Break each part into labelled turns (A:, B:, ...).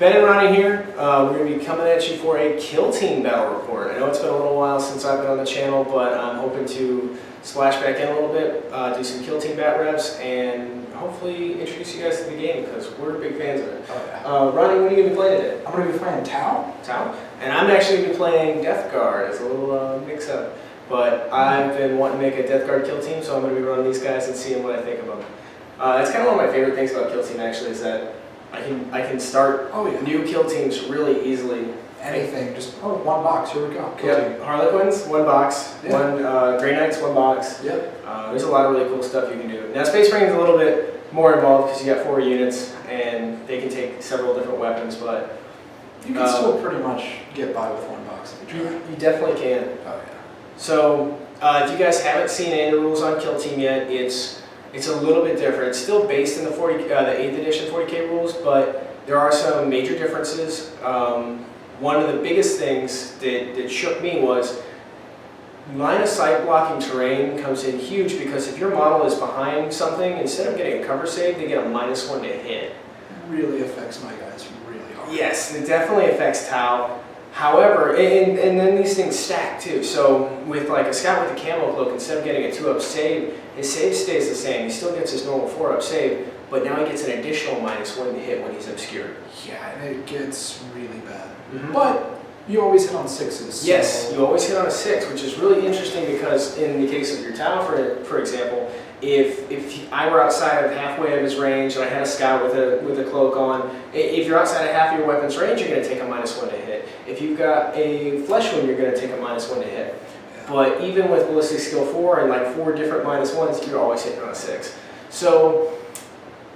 A: Ben and Ronnie here. We're going to be coming at you for a Kill Team battle report. I know it's been a little while since I've been on the channel, but I'm hoping to splash back in a little bit, do some Kill Team bat reps, and hopefully introduce you guys to the game because we're big fans of it.
B: Oh, yeah.
A: Ronnie, what are you going to be playing today?
B: I'm going to be playing Tau.
A: Tau? And I'm actually going to be playing Death Guard as a little mix-up. But I've been wanting to make a Death Guard Kill Team, so I'm going to be running these guys and seeing what I think of them. That's kind of one of my favorite things about Kill Team actually, is that I can start new Kill Teams really easily.
B: Anything, just one box, here we go.
A: Yep, Harlequins, one box, one Grey Knights, one box.
B: Yep.
A: There's a lot of really cool stuff you can do. Now Space Marine is a little bit more involved because you got 4 units and they can take several different weapons, but
B: you can still pretty much get by with one box if you try.
A: You definitely can.
B: Oh yeah.
A: So if you guys haven't seen any of the rules on Kill Team yet, it's a little bit different. It's still based in the 8th edition 40k rules, but there are some major differences. One of the biggest things that shook me was line of sight blocking terrain comes in huge because if your model is behind something, instead of getting a cover save, they get a -1 to hit.
B: It really affects my guys really hard.
A: Yes, it definitely affects Tau. However, and then these things stack too. So with like a scout with a camo cloak, instead of getting a 2-up save, his save stays the same. He still gets his normal 4-up save, but now he gets an additional -1 to hit when he's obscured.
B: Yeah, and it gets really bad. But you always hit on 6s. So.
A: Yes, you always hit on a 6, which is really interesting because in the case of your Tau, for example, if I were outside of halfway of his range and I had a scout with a cloak on, if you're outside of half of your weapon's range, you're going to take a -1 to hit. If you've got a flesh wound, you're going to take a -1 to hit. Yeah. But even with ballistic skill 4 and like 4 different -1s, you're always hitting on a 6. So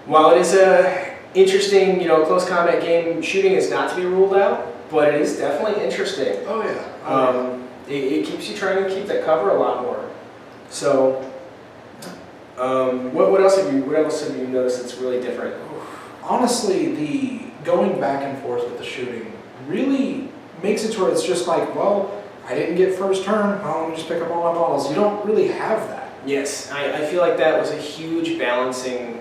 A: while it is a interesting, close combat game, shooting is not to be ruled out, but it is definitely interesting.
B: Oh yeah.
A: It keeps you trying to keep that cover a lot more. So. What else have you noticed that's really different?
B: Honestly, the going back and forth with the shooting really makes it to where it's just like, well, I didn't get first turn, well, let me just pick up all my models. You don't really have that.
A: Yes, I feel like that was a huge balancing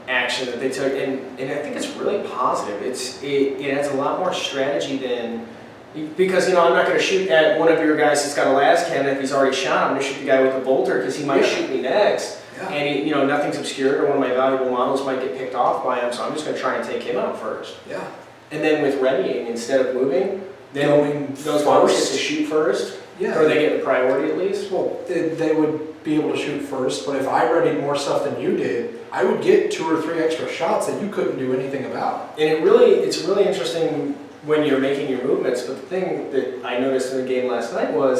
A: action that they took, and I think it's really positive. It adds a lot more strategy than, because I'm not going to shoot at one of your guys that's got a las cannon if he's already shot. I'm going to shoot the guy with the bolter because he might shoot me next. Yeah. And nothing's obscured, or one of my valuable models might get picked off by him, so I'm just going to try and take him out first.
B: Yeah.
A: And then with readying, instead of moving, then those models get to shoot first, or they get the priority at least.
B: Well, they would be able to shoot first, but if I readied more stuff than you did, I would get 2 or 3 extra shots that you couldn't do anything about.
A: And it's really interesting when you're making your movements. But the thing that I noticed in the game last night was,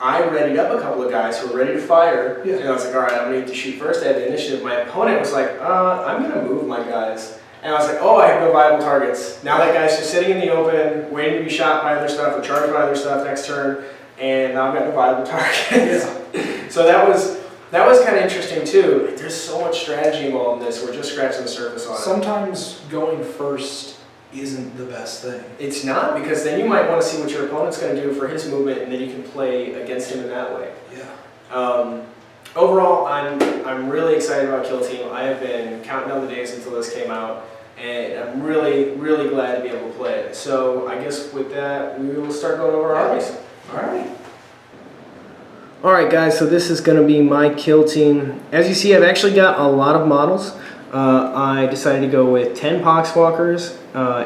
A: I readied up a couple of guys who were ready to fire, and I was like, all right, I'm going to need to shoot first. I had the initiative. My opponent was like, I'm going to move my guys. And I was like, oh, I have no viable targets. Now that guy's just sitting in the open, waiting to be shot by other stuff or charged by other stuff next turn, and now I've got no viable targets. So that was kind of interesting too. There's so much strategy involved in this. We're just scratching the surface on it.
B: Sometimes going first isn't the best thing.
A: It's not, because then you might want to see what your opponent's going to do for his movement, and then you can play against him in that way.
B: Yeah.
A: Overall, I'm really excited about Kill Team. I have been counting down the days until this came out, and I'm really, really glad to be able to play it. So I guess with that, we will start going over our armies.
B: All right.
A: Alright guys, so this is going to be my Kill Team. As you see, I've actually got a lot of models. I decided to go with 10 Poxwalkers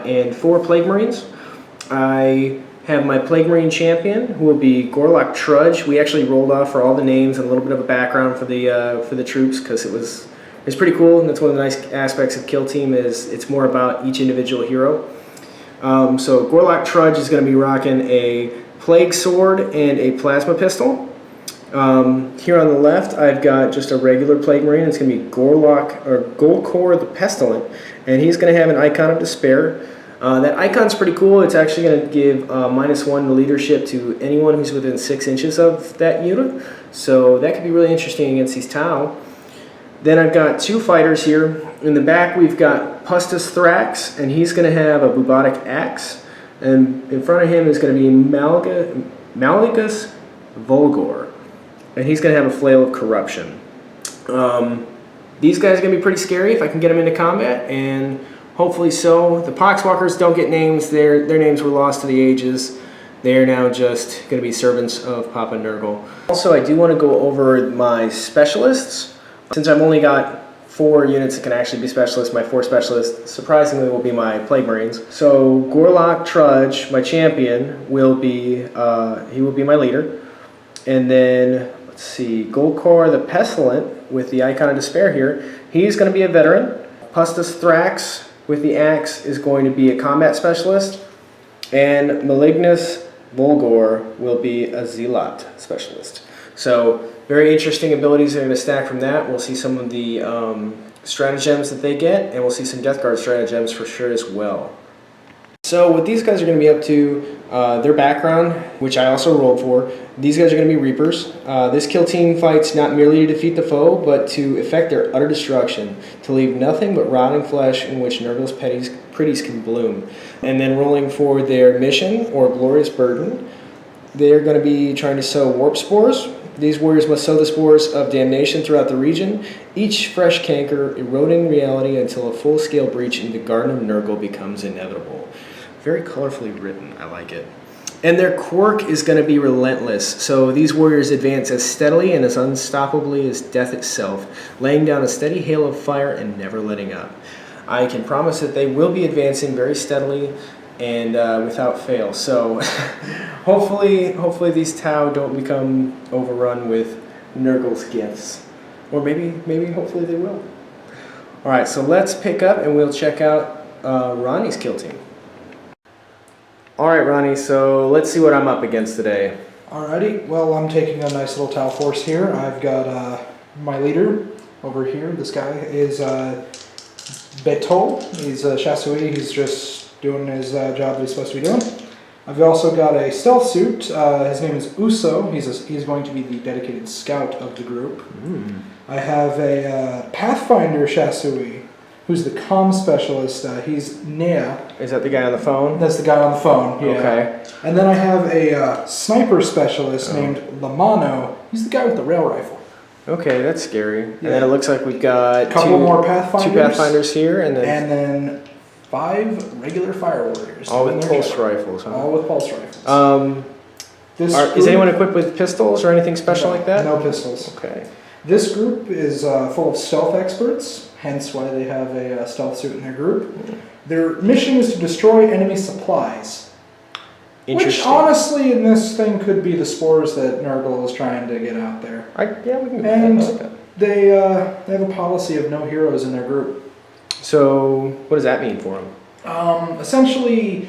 A: and 4 Plague Marines. I have my Plague Marine champion, who will be Gorlock Trudge. We actually rolled off for all the names and a little bit of a background for the troops, because it's pretty cool, and that's one of the nice aspects of Kill Team, is it's more about each individual hero. So Gorlock Trudge is going to be rocking a Plague Sword and a Plasma Pistol. Here on the left, I've got just a regular Plague Marine. It's going to be Golkor the Pestilent, and he's going to have an Icon of Despair. That icon's pretty cool. It's actually going to give -1 to leadership to anyone who's within 6 inches of that unit, so that could be really interesting against these Tau. Then I've got 2 fighters here. In the back, we've got Pustus Thrax, and he's going to have a Bubotic Axe, and in front of him is going to be Malgus Volgor, and he's going to have a Flail of Corruption. These guys are going to be pretty scary if I can get them into combat, and Hopefully so. The Poxwalkers don't get names. Their names were lost to the ages. They are now just going to be servants of Papa Nurgle. Also, I do want to go over my specialists. Since I've only got 4 units that can actually be specialists, my 4 specialists, surprisingly, will be my Plague Marines. So, Gorlock Trudge, my champion, will be, he will be my leader. And then, let's see, Golkor the Pestilent, with the Icon of Despair here, he's going to be a veteran. Pustus Thrax, with the Axe, is going to be a combat specialist. And Malignus Volgor will be a Zealot specialist. So, very interesting abilities are going to stack from that. We'll see some of the stratagems that they get, and we'll see some Death Guard stratagems for sure as well. So what these guys are going to be up to, their background, which I also rolled for, these guys are going to be Reapers. This kill team fights not merely to defeat the foe, but to effect their utter destruction, to leave nothing but rotting flesh in which Nurgle's pretties can bloom. And then rolling for their mission, or Glorious Burden, they're going to be trying to sow warp spores. These warriors must sow the spores of damnation throughout the region, each fresh canker eroding reality until a full-scale breach in the Garden of Nurgle becomes inevitable. Very colorfully written, I like it. And their quirk is going to be relentless, so these warriors advance as steadily and as unstoppably as death itself, laying down a steady hail of fire and never letting up. I can promise that they will be advancing very steadily and without fail. So hopefully these Tau don't become overrun with Nurgle's gifts. Or maybe hopefully they will. Alright, so let's pick up and we'll check out Ronnie's kill team. Alright Ronnie, so let's see what I'm up against today.
B: Alrighty, well I'm taking a nice little Tau force here. I've got my leader over here. This guy is Betol. He's a Chasui. He's just doing his job that he's supposed to be doing. I've also got a stealth suit. His name is Uso. He's going to be the dedicated scout of the group. I have a Pathfinder Chasui, who's the comm specialist. He's Nea.
A: Is that the guy on the phone?
B: That's the guy on the phone, yeah.
A: Okay.
B: And then I have a sniper specialist named Lamano. He's the guy with the rail rifle.
A: Okay, that's scary. Yeah. And then it looks like we've got
B: couple more Pathfinders.
A: 2 Pathfinders here, and
B: then 5 regular fire warriors.
A: All with pulse rifles, huh?
B: All with pulse rifles.
A: Is anyone equipped with pistols or anything special like that?
B: No pistols.
A: Okay.
B: This group is full of stealth experts, hence why they have a stealth suit in their group. Their mission is to destroy enemy supplies. Which, honestly, in this thing could be the spores that Nurgle is trying to get out there.
A: Yeah, we can
B: And
A: like that.
B: They have a policy of no heroes in their group.
A: So, what does that mean for them?
B: Essentially,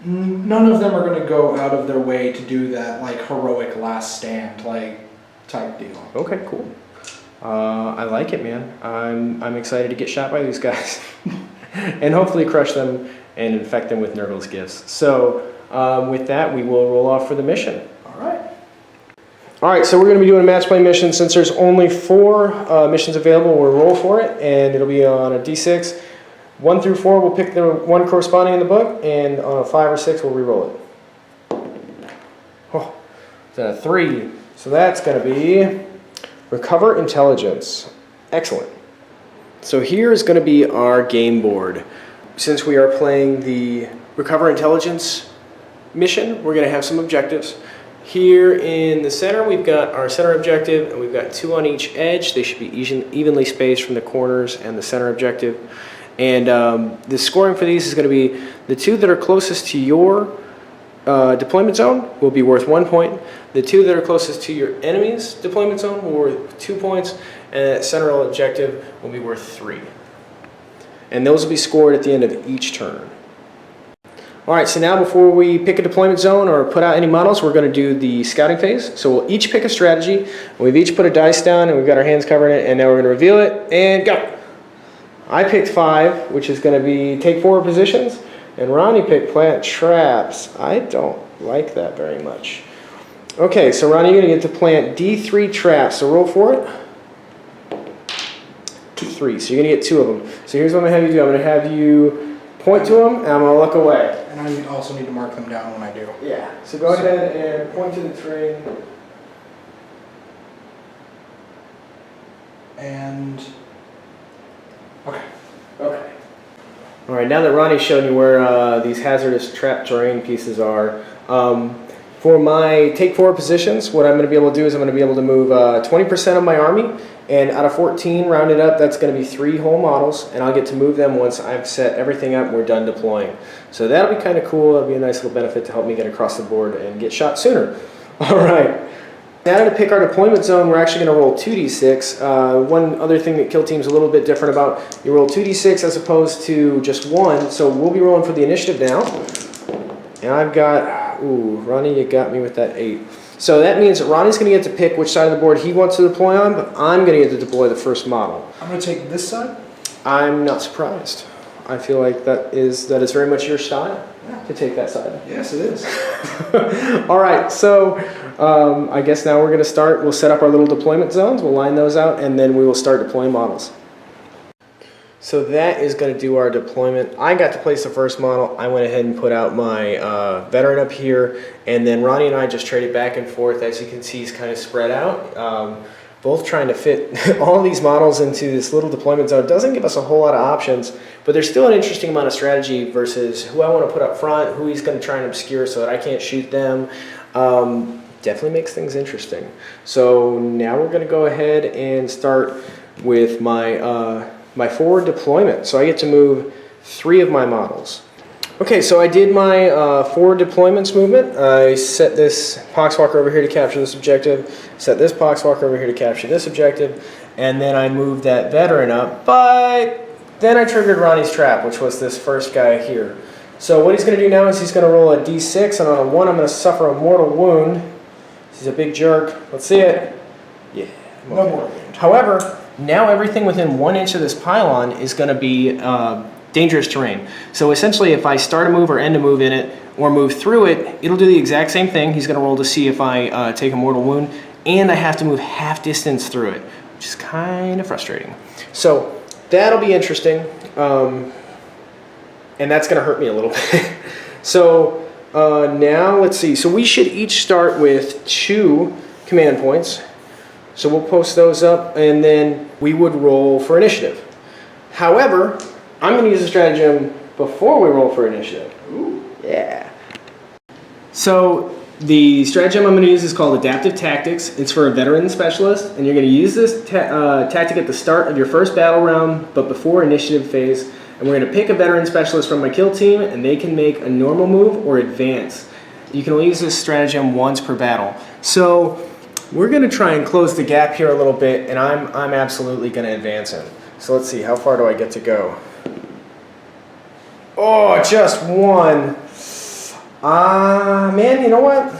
B: none of them are going to go out of their way to do that, like, heroic last stand, type deal.
A: Okay, cool. I like it, man. I'm excited to get shot by these guys. And hopefully crush them and infect them with Nurgle's gifts. So, with that, we will roll off for the mission. Alright, so we're going to be doing a match play mission. Since there's only 4 missions available, we'll roll for it, and it'll be on a d6. 1 through 4, we'll pick the one corresponding in the book, and on a 5 or 6, we'll re-roll it. Oh, it's a 3. So that's going to be Recover Intelligence. Excellent. So here is going to be our game board. Since we are playing the Recover Intelligence mission, we're going to have some objectives. Here in the center, we've got our center objective, and we've got 2 on each edge. They should be evenly spaced from the corners and the center objective. And the scoring for these is going to be the 2 that are closest to your deployment zone will be worth 1 point. The 2 that are closest to your enemy's deployment zone will be worth 2 points. And that central objective will be worth 3. And those will be scored at the end of each turn. Alright, so now before we pick a deployment zone or put out any models, we're going to do the scouting phase. So we'll each pick a strategy. We've each put a dice down and we've got our hands covered in it, and now we're going to reveal it and go! I picked 5, which is going to be take forward positions, and Ronnie picked plant traps. I don't like that very much. Okay, so Ronnie, you're going to get to plant D3 traps, so roll for it. 3, so you're going to get 2 of them. So here's what I'm going to have you do. I'm going to have you point to them, and I'm going to look away.
B: And I also need to mark them down when I do.
A: Yeah, so go ahead and point to the train.
B: And... okay.
A: Okay. All right, now that Ronnie showed you where these hazardous trap terrain pieces are, for my take forward positions, what I'm going to be able to do is I'm going to be able to move 20% of my army, and out of 14 rounded up, that's going to be 3 whole models, and I'll get to move them once I've set everything up and we're done deploying. So that'll be kind of cool. That'll be a nice little benefit to help me get across the board and get shot sooner. All right. Now to pick our deployment zone, we're actually going to roll 2d6. One other thing that Kill Team's a little bit different about, you roll 2d6 as opposed to just 1. So we'll be rolling for the initiative now. And I've got, ooh, Ronnie, you got me with that 8. So that means that Ronnie's going to get to pick which side of the board he wants to deploy on, but I'm going to get to deploy the first model.
B: I'm going to take this side.
A: I'm not surprised. I feel like that is very much your style to take that side.
B: Yes, it is.
A: All right, so I guess now we're going to start. We'll set up our little deployment zones. We'll line those out, and then we will start deploying models. So that is going to do our deployment. I got to place the first model. I went ahead and put out my veteran up here, and then Ronnie and I just traded back and forth. As you can see, he's kind of spread out. Both trying to fit all of these models into this little deployment zone. It doesn't give us a whole lot of options, but there's still an interesting amount of strategy versus who I want to put up front, who he's going to try and obscure so that I can't shoot them. Definitely makes things interesting. So now we're going to go ahead and start with my my forward deployment. So I get to move 3 of my models. Okay, so I did my forward deployments movement. I set this Poxwalker over here to capture this objective, set this Poxwalker over here to capture this objective, and then I moved that veteran up, but then I triggered Ronnie's trap, which was this first guy here. So what he's going to do now is he's going to roll a d6, and on a 1 I'm going to suffer a mortal wound. He's a big jerk. Let's see it. Yeah.
B: No mortal wound.
A: However, now everything within 1 inch of this pylon is going to be dangerous terrain. So essentially, if I start a move or end a move in it, or move through it, it'll do the exact same thing. He's going to roll to see if I take a mortal wound, and I have to move half distance through it, which is kind of frustrating. So that'll be interesting, and that's going to hurt me a little bit. So now let's see. So we should each start with 2 command points. So we'll post those up, and then we would roll for initiative. However, I'm going to use a stratagem before we roll for initiative. Ooh, yeah. So the stratagem I'm going to use is called Adaptive Tactics. It's for a veteran specialist, and you're going to use this tactic at the start of your first battle round, but before initiative phase. And we're going to pick a veteran specialist from my kill team, and they can make a normal move or advance. You can only use this stratagem once per battle. So we're going to try and close the gap here a little bit, and I'm absolutely going to advance him. So let's see, how far do I get to go? Oh, just 1. Man, you know what?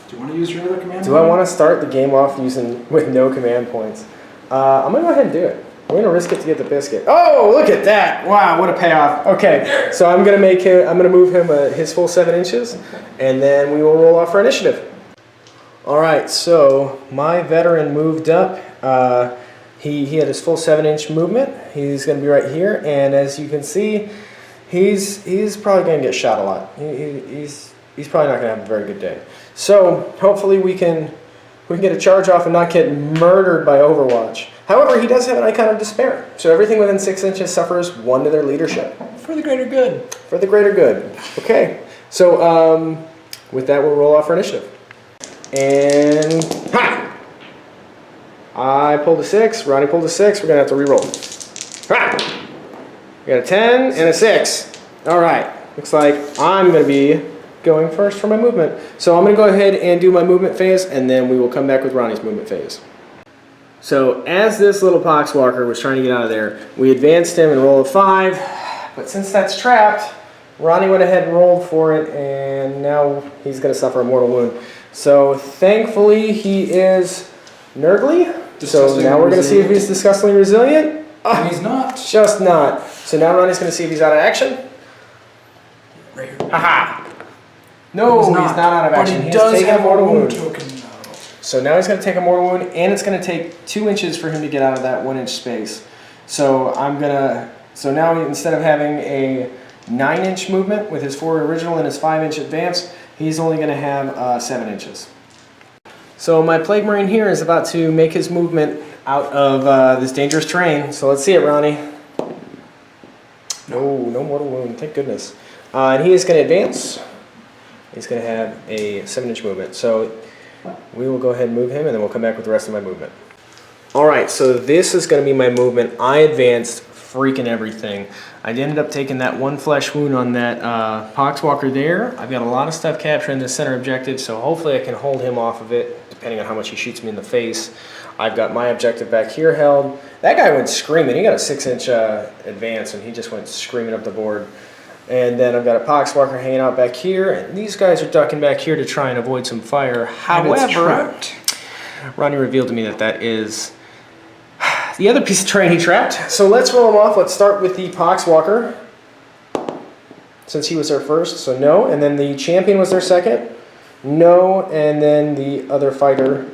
B: Do you want to use your other command?
A: Do I want to start the game off with no command points? I'm going to go ahead and do it. We're going to risk it to get the biscuit. Oh, look at that. Wow, what a payoff. Okay, so I'm going to move him his full 7 inches, and then we will roll off for initiative. All right, so my veteran moved up. He had his full 7-inch movement. He's going to be right here, and as you can see, he's probably going to get shot a lot. He's probably not going to have a very good day. So hopefully we can get a charge off and not get murdered by Overwatch. However, he does have an Icon of Despair, so everything within 6 inches suffers 1 to their leadership.
B: For the greater good.
A: For the greater good. Okay, so with that, we'll roll off for initiative. And ha! I pulled a 6. Ronnie pulled a 6. We're gonna have to re-roll. Ha! We got a 10 and a 6. All right. Looks like I'm gonna be going first for my movement. So I'm gonna go ahead and do my movement phase, and then we will come back with Ronnie's movement phase. So as this little Poxwalker was trying to get out of there, we advanced him and rolled a 5. But since that's trapped, Ronnie went ahead and rolled for it, and now he's gonna suffer a mortal wound. So thankfully he is Nurgly. So now we're going to see if he's disgustingly resilient.
B: And he's not.
A: Just not. So now Ronnie's going to see if he's out of action.
B: Right here.
A: Haha. No, he's not out of action.
B: But he does have a mortal wound token.
A: So now he's going to take a mortal wound, and it's going to take 2 inches for him to get out of that 1 inch space. So so now instead of having a 9-inch movement with his forward original and his 5-inch advance, he's only going to have 7 inches. So my Plague Marine here is about to make his movement out of this dangerous terrain. So let's see it, Ronnie. No, no mortal wound. Thank goodness. And he is going to advance. He's going to have a 7-inch movement. So we will go ahead and move him, and then we'll come back with the rest of my movement. All right, so this is going to be my movement. I advanced freaking everything. I ended up taking that 1 flesh wound on that Poxwalker there. I've got a lot of stuff capturing the center objective, so hopefully I can hold him off of it, depending on how much he shoots me in the face. I've got my objective back here held. That guy went screaming. He got a 6-inch advance, and he just went screaming up the board. And then I've got a Poxwalker hanging out back here, and these guys are ducking back here to try and avoid some fire. However, Ronnie revealed to me that that is the other piece of terrain he trapped. So let's roll him off. Let's start with the Poxwalker, since he was there first, so no. And then the champion was there second, no. And then the other fighter,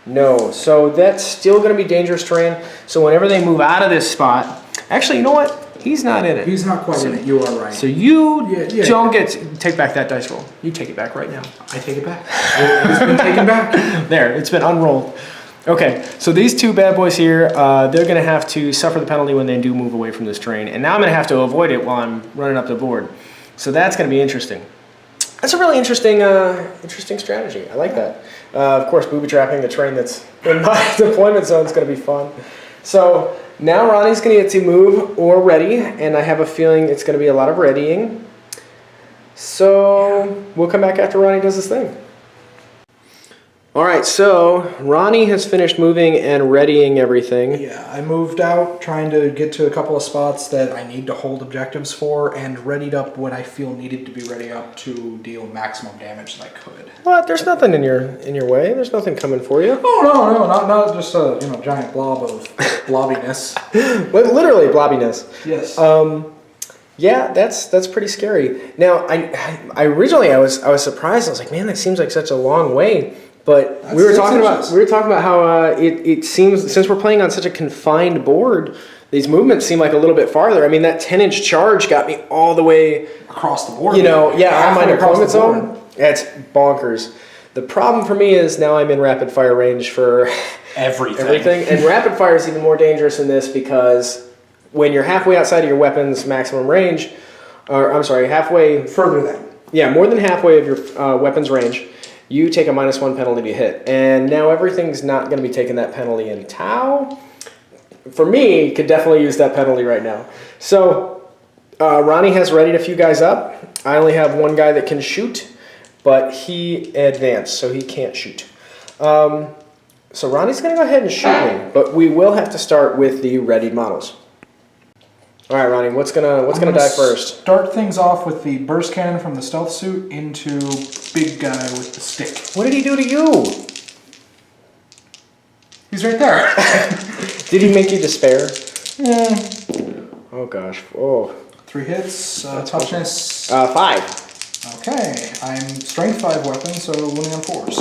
A: no. So that's still going to be dangerous terrain. So whenever they move out of this spot, actually, you know what? He's not in it.
B: He's not quite in it. You are right.
A: So you don't get to take back that dice roll. You take it back right now.
B: I take it back. It's been taken back.
A: There, it's been unrolled. Okay, so these two bad boys here, they're going to have to suffer the penalty when they do move away from this terrain. And now I'm going to have to avoid it while I'm running up the board. So that's going to be interesting. That's a really interesting strategy. I like that. Of course, booby trapping the terrain that's in my deployment zone is going to be fun. So now Ronnie's going to get to move or ready, and I have a feeling it's going to be a lot of readying. So we'll come back after Ronnie does his thing. All right, so Ronnie has finished moving and readying everything.
B: Yeah, I moved out trying to get to a couple of spots that I need to hold objectives for, and readied up what I feel needed to be ready up to deal maximum damage that I could.
A: What? There's nothing in your way. There's nothing coming for you.
B: Oh no, not just a giant blob of blobbiness.
A: But literally blobbiness.
B: Yes.
A: Yeah, that's pretty scary. Now, I originally I was surprised. I was like, man, that seems like such a long way. But we were talking about how it seems, since we're playing on such a confined board, these movements seem like a little bit farther. I mean, that 10-inch charge got me all the way
B: across the board.
A: On my deployment zone. That's bonkers. The problem for me is now I'm in rapid fire range for everything. And rapid fire is even more dangerous in this because when you're halfway outside of your weapon's maximum range, or I'm sorry, halfway
B: further than.
A: Yeah, more than halfway of your weapon's range, you take a -1 penalty to hit. And now everything's not going to be taking that penalty in Tau. For me, could definitely use that penalty right now. So Ronnie has readied a few guys up. I only have one guy that can shoot, but he advanced, so he can't shoot. So Ronnie's going to go ahead and shoot me, but we will have to start with the readied models. All right, Ronnie, what's gonna die first?
B: Start things off with the burst cannon from the stealth suit into big guy with the stick.
A: What did he do to you?
B: He's right there.
A: Did he make you despair?
B: Yeah.
A: Oh gosh. Oh.
B: 3 hits. Toughness.
A: 5.
B: Okay. I'm strength 5 weapon, so winning on 4s.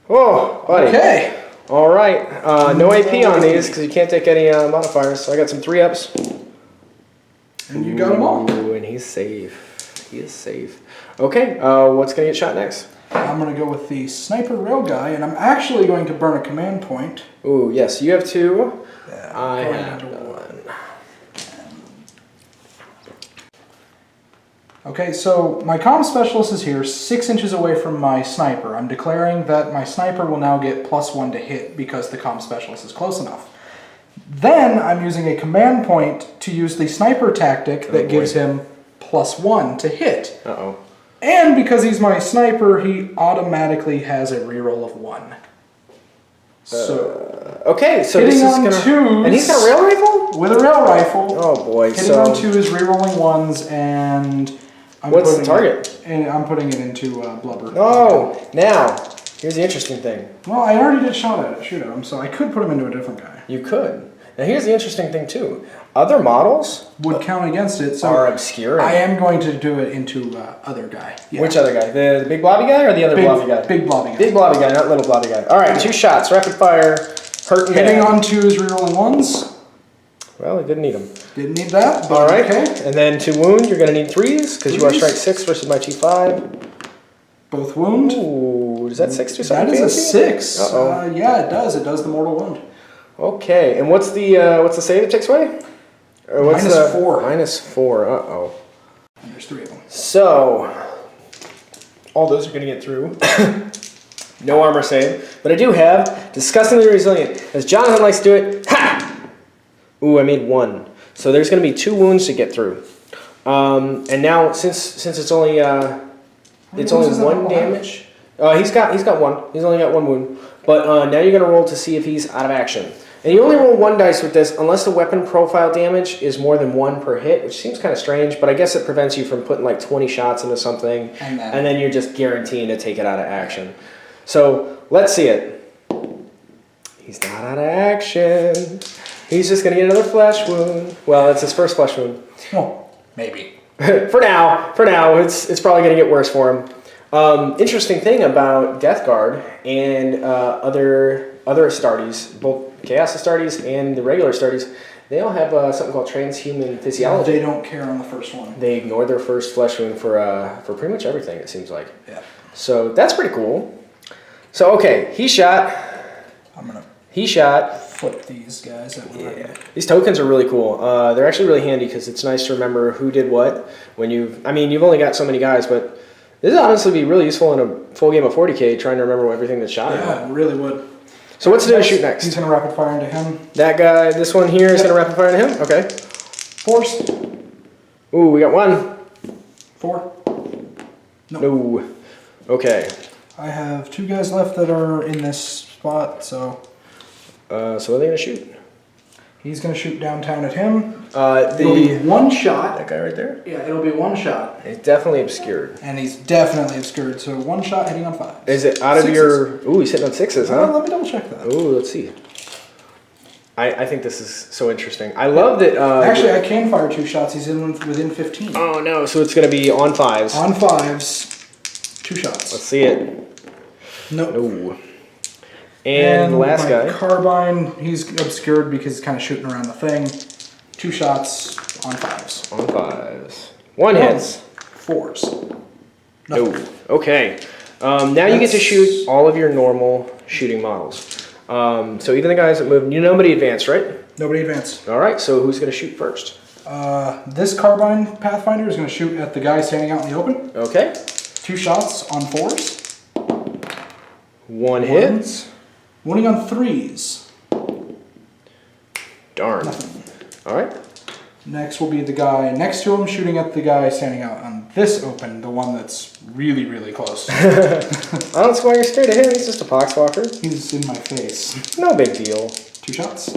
A: Oh, buddy.
B: Okay.
A: All right. No AP on these because you can't take any modifiers. So I got some 3-ups.
B: And you got them all.
A: Ooh, and he's safe. He is safe. Okay. What's gonna get shot next?
B: I'm gonna go with the sniper rail guy, and I'm actually going to burn a command point.
A: Ooh, yes. You have 2.
B: Yeah,
A: I have 1.
B: Okay, so my comm specialist is here, 6 inches away from my sniper. I'm declaring that my sniper will now get +1 to hit because the comm specialist is close enough. Then I'm using a command point to use the sniper tactic that gives him +1 to hit.
A: Uh-oh.
B: And because he's my sniper, he automatically has a reroll of 1. So
A: okay, so
B: hitting
A: this is
B: on
A: gonna.
B: 2s,
A: and he's got a rail rifle?
B: With a rail rifle.
A: Oh boy.
B: Hitting on 2 is rerolling 1s, and
A: what's the target?
B: And I'm putting it into blubber.
A: Oh, now here's the interesting thing.
B: Well, I already did shoot at him, so I could put him into a different guy.
A: You could. Now here's the interesting thing too. Other models
B: would count against it, so
A: are obscure.
B: I am going to do it into other guy. Yeah.
A: Which other guy? The big blobby guy or the other blobby guy?
B: Big blobby guy.
A: Big blobby guy, not little blobby guy. All right, 2 shots, rapid fire, hurting.
B: Hitting on 2 is rerolling 1s.
A: Well, he didn't need them.
B: Didn't need that. But
A: all right,
B: okay.
A: And then to wound, you're going to need 3s because you are strike 6 versus my T5.
B: Both wound.
A: Ooh, does that 6 do something?
B: That is a 6.
A: Uh-oh.
B: Yeah, it does. It does the mortal wound.
A: Okay, and what's the save it takes away? What's
B: -4.
A: -4. Uh-oh.
B: And there's 3 of them.
A: So, all those are going to get through. No armor save. But I do have Disgustingly Resilient. As Jonathan likes to do it, ha! Ooh, I made 1. So there's going to be 2 wounds to get through. And now, since it's only 1 damage. He's got 1. He's only got 1 wound. But now you're going to roll to see if he's out of action. And you only roll 1 dice with this unless the weapon profile damage is more than 1 per hit, which seems kind of strange, but I guess it prevents you from putting like 20 shots into something, and then you're just guaranteeing to take it out of action. So let's see it. He's not out of action. He's just going to get another flesh wound. Well, it's his first flesh wound.
B: Well, maybe.
A: For now, it's probably going to get worse for him. Interesting thing about Death Guard and other Astartes, both Chaos Astartes and the regular Astartes, they all have something called transhuman physiology.
B: They don't care on the first one.
A: They ignore their first flesh wound for pretty much everything, it seems like.
B: Yeah.
A: So that's pretty cool. So okay, he shot. He shot.
B: Flip these guys.
A: Yeah. These tokens are really cool. They're actually really handy because it's nice to remember who did what when you've only got so many guys, but this would honestly be really useful in a full game of 40k, trying to remember everything that's shot.
B: Yeah, it really would.
A: So what's he going to shoot next?
B: He's going to rapid fire into him.
A: That guy, this one here is going to rapid fire into him? Okay.
B: Force.
A: Ooh, we got 1.
B: 4.
A: No. Okay.
B: I have 2 guys left that are in this spot, so...
A: So what are they going to shoot?
B: He's going to shoot downtown at him.
A: It'll
B: be 1 shot.
A: That guy right there?
B: Yeah, it'll be 1 shot.
A: He's definitely obscured.
B: And he's definitely obscured, so 1 shot hitting on 5.
A: Is it out of
B: 6s.
A: your... Ooh, he's hitting on 6s, huh?
B: Let me double check that.
A: Ooh, let's see. I think this is so interesting. I love that...
B: Actually, I can fire 2 shots. He's within 15.
A: Oh, no. So it's going to be on 5s.
B: On 5s, 2 shots.
A: Let's see it.
B: Nope.
A: No. And the last guy.
B: Carbine, he's obscured because he's kind of shooting around the thing. 2 shots on 5s.
A: On 5s. 1 hits.
B: 4s.
A: No. Okay. Now you get to shoot all of your normal shooting models. So even the guys that move, nobody advanced, right?
B: Nobody advanced.
A: All right. So who's going to shoot first?
B: This Carbine Pathfinder is going to shoot at the guy standing out in the open.
A: Okay.
B: 2 shots on 4s.
A: 1 hits.
B: 1 on 3s.
A: Darn.
B: Nothing.
A: All right.
B: Next will be the guy next to him shooting at the guy standing out on this open, the one that's really, really close.
A: I don't squire straight at him. He's just a poxwalker.
B: He's in my face.
A: No big deal.
B: 2 shots.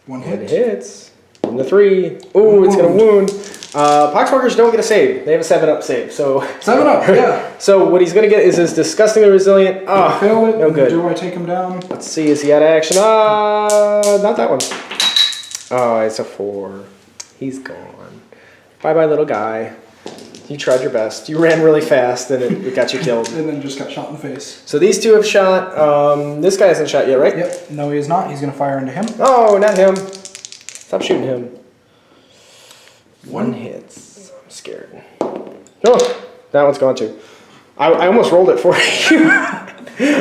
B: 1
A: 1
B: hit.
A: hits. And the 3. Ooh, it's going to wound. Poxwalkers don't get a save. They have a 7-up save. So
B: 7-up, yeah.
A: So what he's going to get is his Disgustingly Resilient.
B: I failed it.
A: No good.
B: Do I take him down?
A: Let's see. Is he out of action? Not that one. Oh, it's a 4. He's gone. Bye-bye, little guy. You tried your best. You ran really fast, and it got you killed.
B: And then just got shot in the face.
A: So these 2 have shot. This guy hasn't shot yet, right?
B: Yep. No, he is not. He's going to fire into him.
A: Oh, not him. Stop shooting him. 1 hits. I'm scared. Oh, that one's gone too. I almost rolled it for you.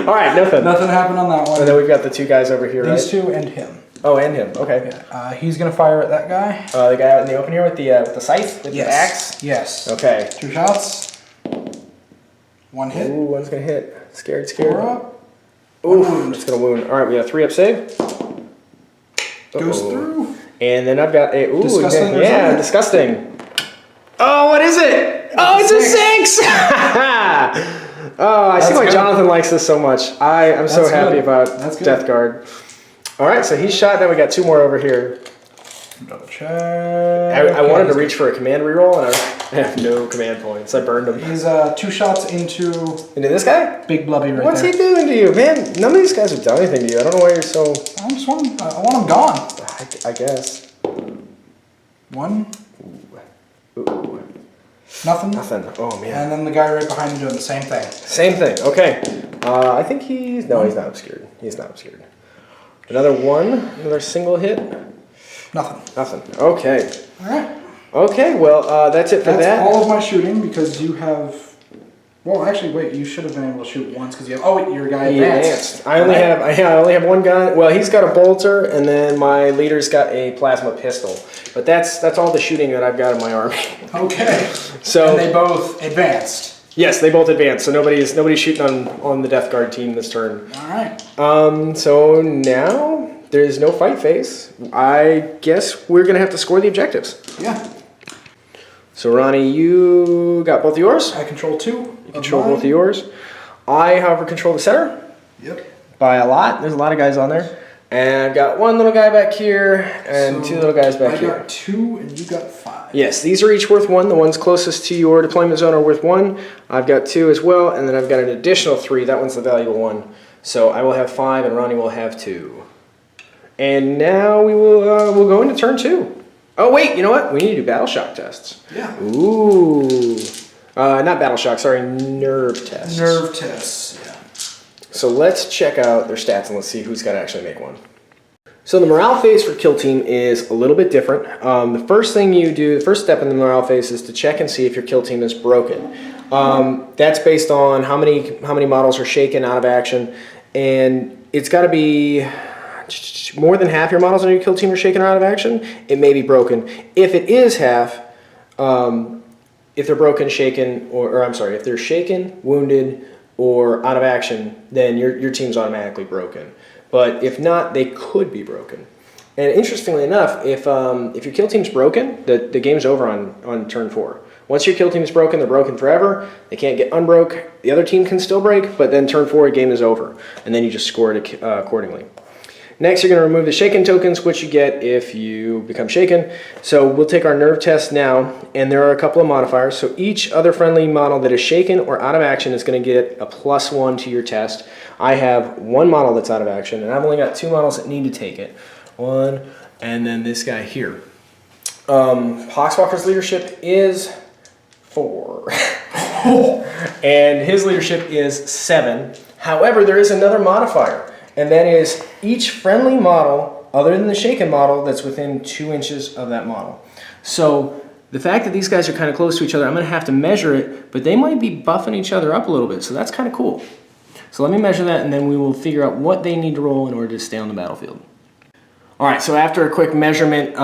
A: All right, nothing.
B: Nothing happened on that one.
A: And then we've got the 2 guys over here,
B: These
A: right?
B: 2 and him.
A: Oh, and him. Okay.
B: Yeah. He's going to fire at that guy.
A: The guy out in the open here with the scythe, with the axe?
B: Yes.
A: Okay.
B: 2 shots. 1 hit.
A: Ooh, one's going to hit. Scared.
B: 4 up.
A: Ooh, it's going to wound. All right, we got a 3-up save.
B: Goes through.
A: And then I've got a... Ooh,
B: Disgusting.
A: yeah, disgusting. Oh, what is it? Oh, it's a 6! Oh, I see why
B: good.
A: Jonathan likes this so much. I'm so happy about Death Guard. All right, so he's shot. Then we got 2 more over here.
B: Double check.
A: I wanted to reach for a command reroll, and I have no command points. I burned him.
B: He's 2 shots into
A: this guy?
B: Big Blubby right
A: What's
B: there.
A: he doing to you? Man, none of these guys have done anything to you. I don't know why you're so...
B: I want him gone.
A: I guess.
B: 1.
A: Ooh.
B: Nothing.
A: Oh, man.
B: And then the guy right behind him doing the same thing.
A: Same thing. Okay. I think he's... No, he's not obscured. He's not obscured. Another 1. Another single hit.
B: Nothing.
A: Okay.
B: All right.
A: Okay, well, that's it for that.
B: That's all of my shooting because you have Well, actually, wait. You should have been able to shoot once because you have. Oh, wait, your guy
A: He
B: advanced.
A: I only have one gun. Well, he's got a bolter, and then my leader's got a plasma pistol. But that's all the shooting that I've got in my army.
B: Okay.
A: So
B: and they both advanced.
A: Yes, they both advanced. So nobody's shooting on the Death Guard team this turn.
B: All right.
A: So now there's no fight phase. I guess we're gonna have to score the objectives.
B: Yeah.
A: So Ronnie, you got both of yours?
B: I control 2.
A: You control both of yours. I, however, control the center.
B: Yep.
A: By a lot. There's a lot of guys on there. And I've got one little guy back here and 2 little guys back here.
B: I got 2 and you got 5.
A: Yes, these are each worth 1. The ones closest to your deployment zone are worth 1. I've got 2 as well, and then I've got an additional 3. That one's the valuable one. So I will have 5 and Ronnie will have 2. And now we will we'll go into turn 2. Oh wait, you know what? We need to do battle shock tests.
B: Yeah.
A: Ooh. Not battle shock, sorry, nerve tests.
B: Nerve tests, yeah.
A: So let's check out their stats and let's see who's got to actually make one. So the morale phase for Kill Team is a little bit different. The first thing you do, the first step in the morale phase is to check and see if your Kill Team is broken. That's based on how many models are shaken out of action, and it's got to be more than half your models on your Kill Team are shaken out of action. It may be broken. If it is half, if they're broken, shaken, or I'm sorry, if they're shaken, wounded, or out of action, then your team's automatically broken. But if not, they could be broken. And interestingly enough, if your kill team's broken, the game's over on turn 4. Once your kill team's broken, they're broken forever. They can't get unbroke. The other team can still break, but then turn 4, the game is over. And then you just score it accordingly. Next, you're going to remove the shaken tokens, which you get if you become shaken. So we'll take our nerve test now, and there are a couple of modifiers. So each other friendly model that is shaken or out of action is going to get a +1 to your test. I have 1 model that's out of action, and I've only got 2 models that need to take it. 1, and then this guy here. Poxwalker's leadership is 4. And his leadership is 7. However, there is another modifier. And that is each friendly model, other than the shaken model, that's within 2 inches of that model. So the fact that these guys are kind of close to each other, I'm going to have to measure it, but they might be buffing each other up a little bit, so that's kind of cool. So let me measure that, and then we will figure out what they need to roll in order to stay on the battlefield. All right, so after a quick measurement,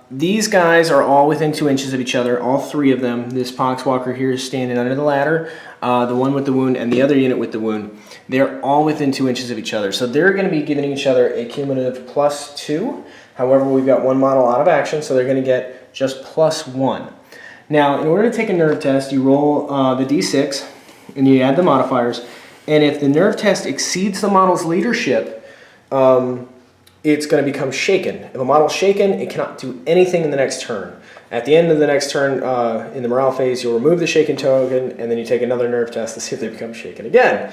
A: these guys are all within 2 inches of each other, all 3 of them. This Poxwalker here is standing under the ladder, the one with the wound, and the other unit with the wound. They're all within 2 inches of each other. So they're going to be giving each other a cumulative +2. However, we've got 1 model out of action, so they're going to get just +1. Now, in order to take a nerve test, you roll the d6, and you add the modifiers. And if the nerve test exceeds the model's leadership, it's going to become shaken. If a model's shaken, it cannot do anything in the next turn. At the end of the next turn, in the morale phase, you'll remove the shaken token, and then you take another nerve test to see if they become shaken again.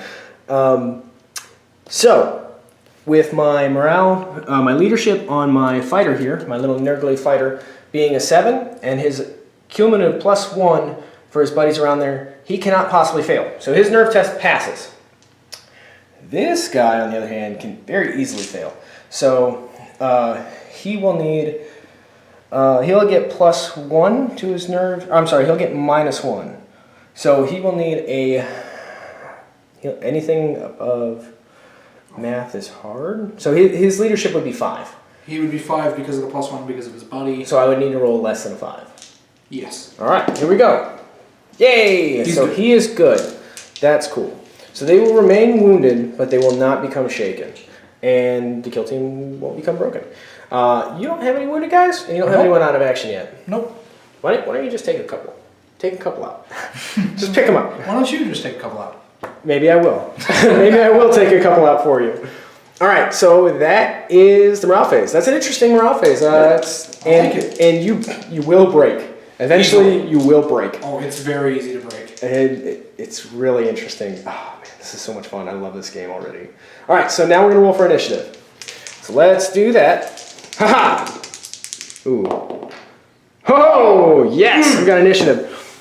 A: So, with my morale, my leadership on my fighter here, my little Nurgle fighter, being a 7, and his cumulative +1 for his buddies around there, he cannot possibly fail. So his nerve test passes. This guy, on the other hand, can very easily fail. So he will need, he'll get +1 to his nerve, I'm sorry, he'll get -1. So he will need anything above math is hard. So his leadership would be 5.
B: He would be 5 because of the +1 because of his buddy.
A: So I would need to roll less than a 5.
B: Yes.
A: All right, here we go. Yay! So
B: good.
A: he is good. That's cool. So they will remain wounded, but they will not become shaken. And the kill team won't become broken. You don't have any wounded guys? And you don't have anyone out of action yet?
B: Nope.
A: Why don't you just take a couple? Take a couple out. Just pick them up.
B: Why don't you just take a couple out?
A: Maybe I will. Maybe I will take a couple out for you. All right, so that is the morale phase. That's an interesting morale phase. And you will break. Eventually, you will break.
B: Oh, it's very easy to break.
A: And it's really interesting. Oh, man, this is so much fun. I love this game already. All right, so now we're going to roll for initiative. So let's do that. Ha-ha! Ooh. Oh, yes, we got initiative.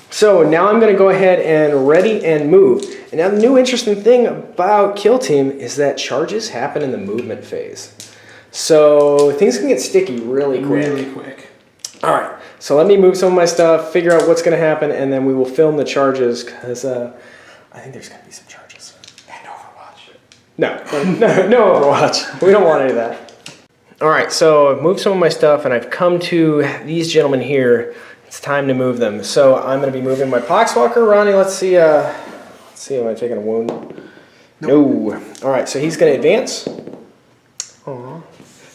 A: So now I'm going to go ahead and ready and move. And now the new interesting thing about Kill Team is that charges happen in the movement phase. So things can get sticky really quick.
B: Really quick.
A: All right, so let me move some of my stuff, figure out what's going to happen, and then we will film the charges because I I think there's going to be some charges.
B: And Overwatch.
A: No Overwatch. We don't want any of that. All right, so I've moved some of my stuff, and I've come to these gentlemen here. It's time to move them. So I'm going to be moving my Poxwalker. Ronnie, let's see. Am I taking a wound?
B: Nope.
A: No. All right, so he's going to advance. Aww.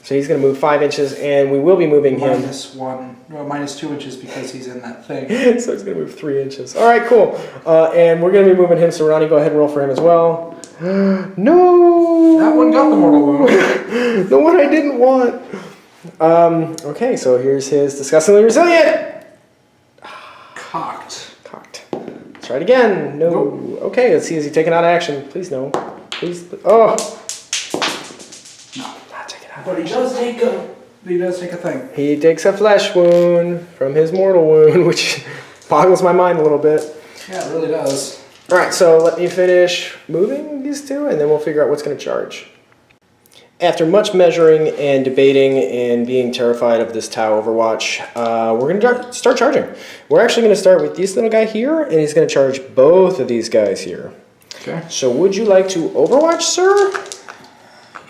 A: So he's going to move 5 inches, and we will be moving him.
B: Minus 2 inches because he's in that thing.
A: So he's going to move 3 inches. All right, cool. And we're going to be moving him, so Ronnie, go ahead and roll for him as well. No!
B: That one got the mortal wound.
A: The one I didn't want. Okay, so here's his disgustingly resilient.
B: Cocked.
A: Let's try it again. No. Nope. Okay, let's see. Is he taking out action? Please no. Please. Oh.
B: No.
A: Not taking out.
B: But he does take a thing.
A: He takes a flesh wound from his mortal wound, which boggles my mind a little bit.
B: Yeah, it really does.
A: All right, so let me finish moving these two, and then we'll figure out what's going to charge. After much measuring and debating and being terrified of this Tau Overwatch, we're going to start charging. We're actually going to start with this little guy here, and he's going to charge both of these guys here.
B: Okay.
A: So would you like to Overwatch, sir?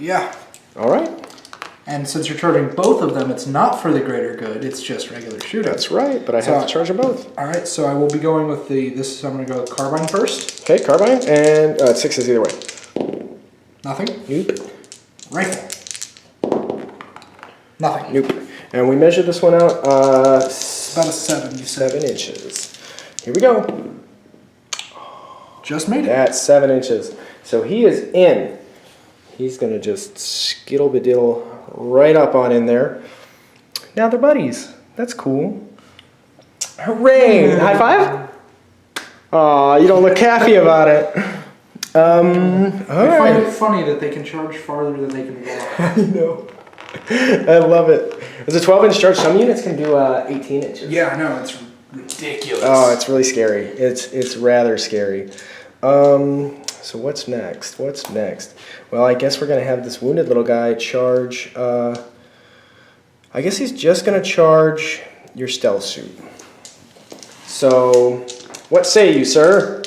B: Yeah.
A: All right.
B: And since you're charging both of them, it's not for the greater good, it's just regular shooting.
A: That's right, but I have to charge them both.
B: All right, so I will be going with I'm going to go with carbine first.
A: Okay, carbine, and 6s either way.
B: Nothing.
A: Nope.
B: Rifle. Nothing.
A: Nope. And we measured this one out.
B: It's about a 7, you said.
A: 7 inches. Here we go.
B: Just made it.
A: That's 7 inches. So he is in. He's going to just skittle-bediddle right up on in there. Now they're buddies. That's cool. Hooray! High five? Aw, you don't look happy about it.
B: I find it funny that they can charge farther than they can walk.
A: I know. I love it. It's a 12-inch charge. Some units can do 18 inches.
B: Yeah, I know. It's ridiculous.
A: Oh, it's really scary. It's rather scary. So what's next? Well, I guess we're going to have this wounded little guy charge. I guess he's just going to charge your stealth suit. So, what say you, sir?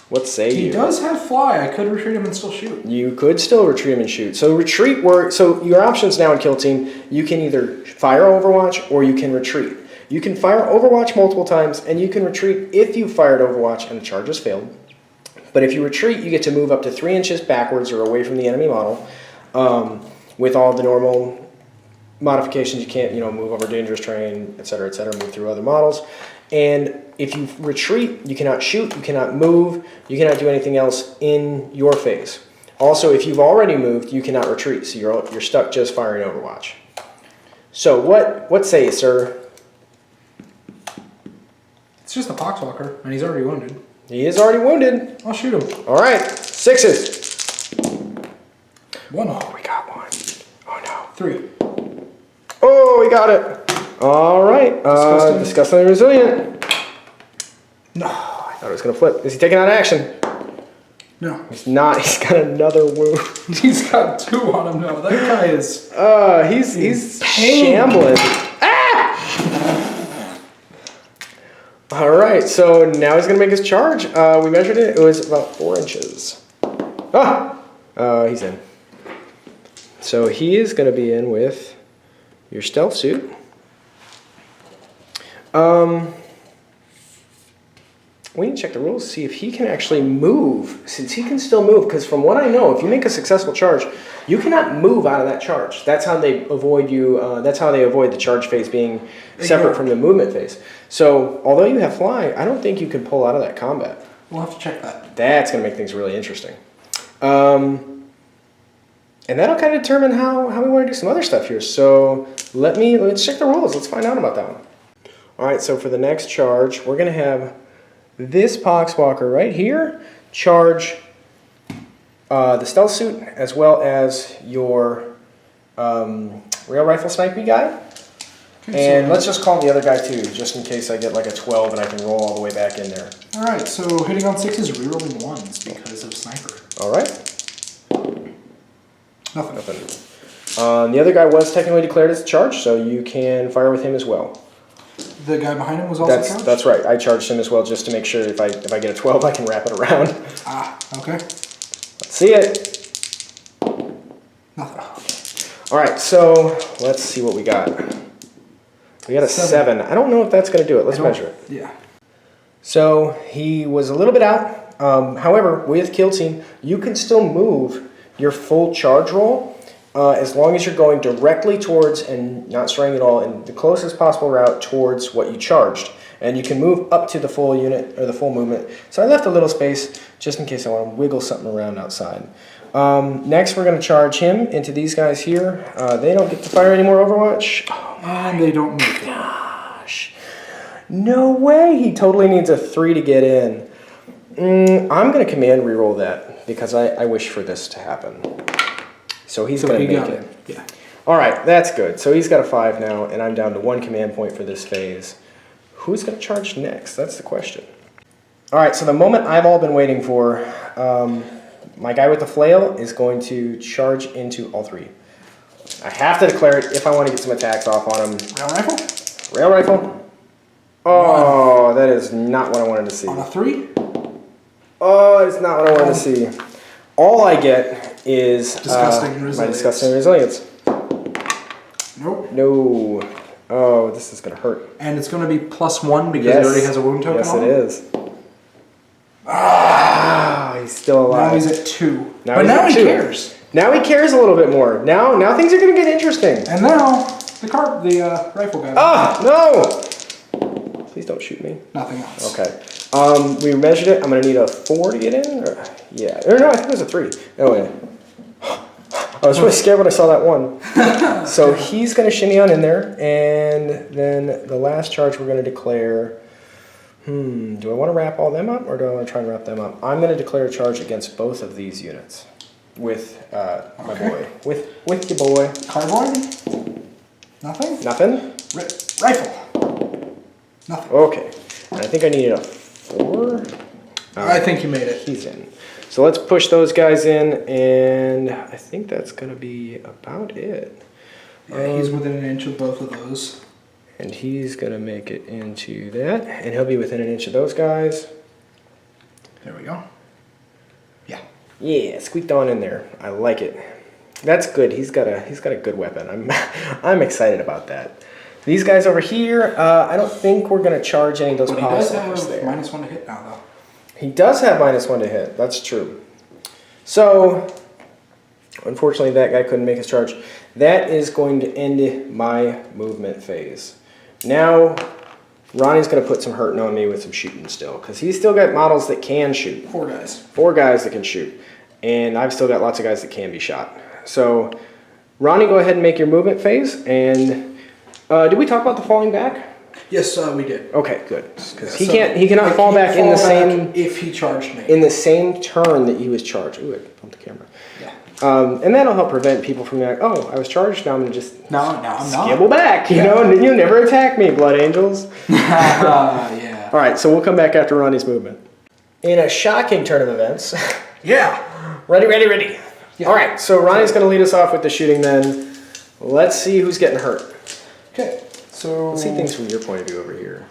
A: What say you?
B: He does have fly. I could retreat him and still shoot.
A: You could still retreat him and shoot. So retreat so your options now in Kill Team, you can either fire Overwatch or you can retreat. You can fire Overwatch multiple times, and you can retreat if you fired Overwatch and the charge has failed. But if you retreat, you get to move up to 3 inches backwards or away from the enemy model with all the normal modifications. You can't, move over dangerous terrain, etc., move through other models. And if you retreat, you cannot shoot, you cannot move, you cannot do anything else in your phase. Also, if you've already moved, you cannot retreat, so you're stuck just firing Overwatch. So what say you, sir?
B: It's just a Poxwalker, and he's already wounded.
A: He is already wounded.
B: I'll shoot him.
A: All right, 6s.
B: 1.
A: Oh, we got one. Oh, no.
B: 3.
A: Oh, we got it. All right. Disgustingly resilient.
B: No.
A: I thought it was going to flip. Is he taking out action?
B: No.
A: He's not. He's got another wound.
B: He's got 2 on him now. That guy is...
A: He's shambling. Ah! All right, so now he's going to make his charge. We measured it. It was about 4 inches. He's in. So he is going to be in with your stealth suit. We need to check the rules, see if he can actually move, since he can still move, because from what I know, if you make a successful charge, you cannot move out of that charge. That's how they avoid that's how they avoid the charge phase being separate from the movement phase. So, although you have fly, I don't think you can pull out of that combat.
B: We'll have to check that.
A: That's going to make things really interesting. And that'll kind of determine how we want to do some other stuff here. So, let's check the rules. Let's find out about that one. All right, so for the next charge, we're going to have this Poxwalker right here charge the stealth suit as well as your rail rifle snipey guy. And let's just call the other guy too, just in case I get like a 12 and I can roll all the way back in there.
B: Alright, so hitting on 6 is rerolling 1s because of sniper.
A: Alright.
B: Nothing.
A: The other guy was technically declared as a charge, so you can fire with him as well.
B: The guy behind him was also charged?
A: That's right. I charged him as well just to make sure if I get a 12, I can wrap it around.
B: Ah, okay.
A: Let's see it.
B: Nothing.
A: All right, so let's see what we got. We got a 7. I don't know if that's going to do it. Let's measure it.
B: Yeah.
A: So he was a little bit out. However, with Kill Team, you can still move your full charge roll as long as you're going directly towards and not straying at all in the closest possible route towards what you charged. And you can move up to the full unit or the full movement. So I left a little space just in case I want to wiggle something around outside. Next, we're going to charge him into these guys here. They don't get to fire any more Overwatch. Oh,
B: and they don't make it.
A: Gosh. No way. He totally needs a 3 to get in. I'm going to command reroll that because I wish for this to happen. So he's going to make it.
B: Yeah.
A: All right, that's good. So he's got a 5 now, and I'm down to 1 command point for this phase. Who's going to charge next? That's the question. All right, so the moment I've all been waiting for, my guy with the flail is going to charge into all 3. I have to declare it if I want to get some attacks off on him.
B: Rail rifle?
A: Rail rifle? Oh, that is not what I wanted to see.
B: On a 3?
A: Oh, it's not what I wanted to see. All I get is my disgusting resilience.
B: Nope.
A: No. Oh, this is going to hurt.
B: And it's going to be +1 because he already has a wound token on him?
A: Yes, it is. Ah, he's still alive.
B: Now he's at 2.
A: Now
B: but now he
A: 2.
B: cares.
A: Now he cares a little bit more. Now things are going to get interesting.
B: And now the rifle guy.
A: Ah, no! Please don't shoot me.
B: Nothing else.
A: Okay. We measured it. I'm going to need a 4 to get in? Or, yeah. Or no, I think it was a 3. No way. I was really scared when I saw that 1. So he's going to shimmy on in there. And then the last charge we're going to declare... do I want to wrap all them up or do I want to try and wrap them up? I'm going to declare a charge against both of these units with my boy. With your boy.
B: Cardboard? Nothing?
A: Nothing?
B: Rifle. Nothing.
A: Okay. And I think I needed a 4.
B: I think you made it.
A: He's in. So let's push those guys in, and I think that's going to be about it.
B: Yeah, he's within an inch of both of those.
A: And he's going to make it into that, and he'll be within an inch of those guys.
B: There we go. Yeah.
A: Yeah, squeaked on in there. I like it. That's good. He's got a good weapon. I'm excited about that. These guys over here, I don't think we're going to charge any of those power suckers there.
B: He does have -1 to hit now, though.
A: He does have -1 to hit. That's true. So, unfortunately, that guy couldn't make his charge. That is going to end my movement phase. Now, Ronnie's going to put some hurting on me with some shooting still, because he's still got models that can shoot.
B: 4 guys.
A: 4 guys that can shoot. And I've still got lots of guys that can be shot. So, Ronnie, go ahead and make your movement phase. And did we talk about the falling back?
B: Yes, we did.
A: Okay, good. Because he cannot fall back in the same...
B: If he charged me.
A: In the same turn that he was charged. Ooh, I bumped the camera.
B: Yeah.
A: And that'll help prevent people from being like, oh, I was charged, now I'm going to just
B: I'm not.
A: skibble back, you know, and then you'll never attack me, Blood Angels.
B: Yeah.
A: All right, so we'll come back after Ronnie's movement. In a shocking turn of events.
B: Yeah.
A: Ready.
B: Yeah.
A: All right, so Ronnie's going to lead us off with the shooting then. Let's see who's getting hurt.
B: Okay, so...
A: Let's see things from your point of view over here.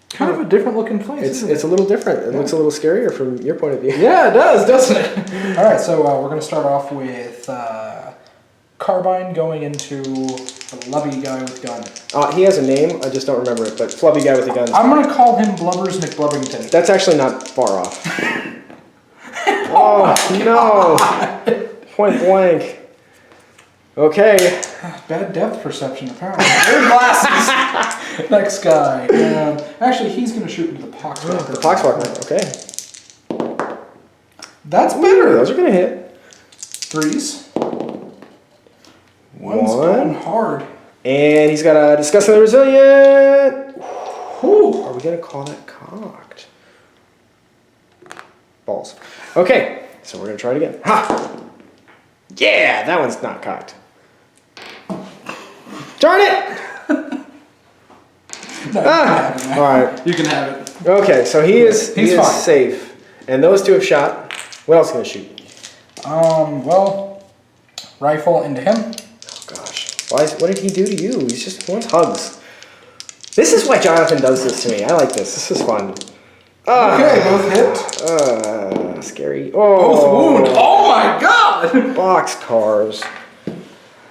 B: Kind of a different looking place,
A: It's a little different. It looks a little scarier from your point of view.
B: Yeah, it does, doesn't it? All right, so we're going to start off with Carbine going into the Flubby guy with gun.
A: He has a name, I just don't remember it, but Flubby guy with the gun.
B: I'm going to call him Blubbers McBlubbington.
A: That's actually not far off. Oh, no. Point blank. Okay.
B: Bad depth perception, apparently. Weird glasses. Next guy. Actually, he's going to shoot into the Poxwalker.
A: The Poxwalker, okay.
B: That's better.
A: Those are going to hit.
B: 3s. One's going hard.
A: And he's got a Disgustingly Resilient. Whew. Are we going to call that cocked? Balls. Okay, so we're going to try it again. Ha! Yeah, that one's not cocked. Darn it!
B: No,
A: all right.
B: You can have it.
A: Okay, so he's
B: fine.
A: safe. And those 2 have shot. What else can I shoot?
B: Well, rifle into him.
A: Oh gosh. What did he do to you? He wants hugs. This is why Jonathan does this to me. I like this. This is fun.
B: Okay, both hit.
A: Scary.
B: Both wound. Oh my god!
A: Box cars.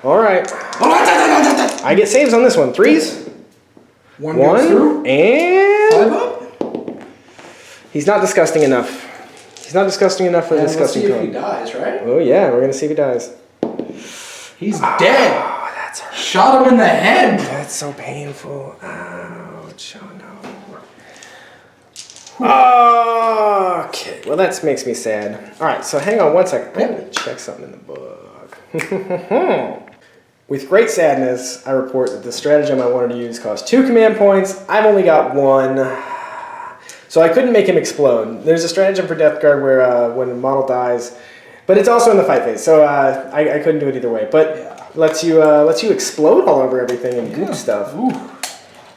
A: All right. I get saves on this one. 3s.
B: One goes through.
A: And
B: 5 up.
A: he's not disgusting enough. He's not disgusting enough for the disgusting
B: Let's see
A: code.
B: if he dies, right?
A: Oh yeah, we're gonna see if he dies.
B: He's dead.
A: Oh, that's hurt.
B: Shot him in the head.
A: That's so painful. Ouch. Oh no. Okay, well that makes me sad. All right, so hang on one second. I'm gonna check something in the book. With great sadness, I report that the stratagem I wanted to use cost 2 command points. I've only got 1. So I couldn't make him explode. There's a stratagem for Death Guard where when a model dies, but it's also in the fight phase, so I couldn't do it either way. But lets you explode all over everything and goop stuff.
B: Ooh.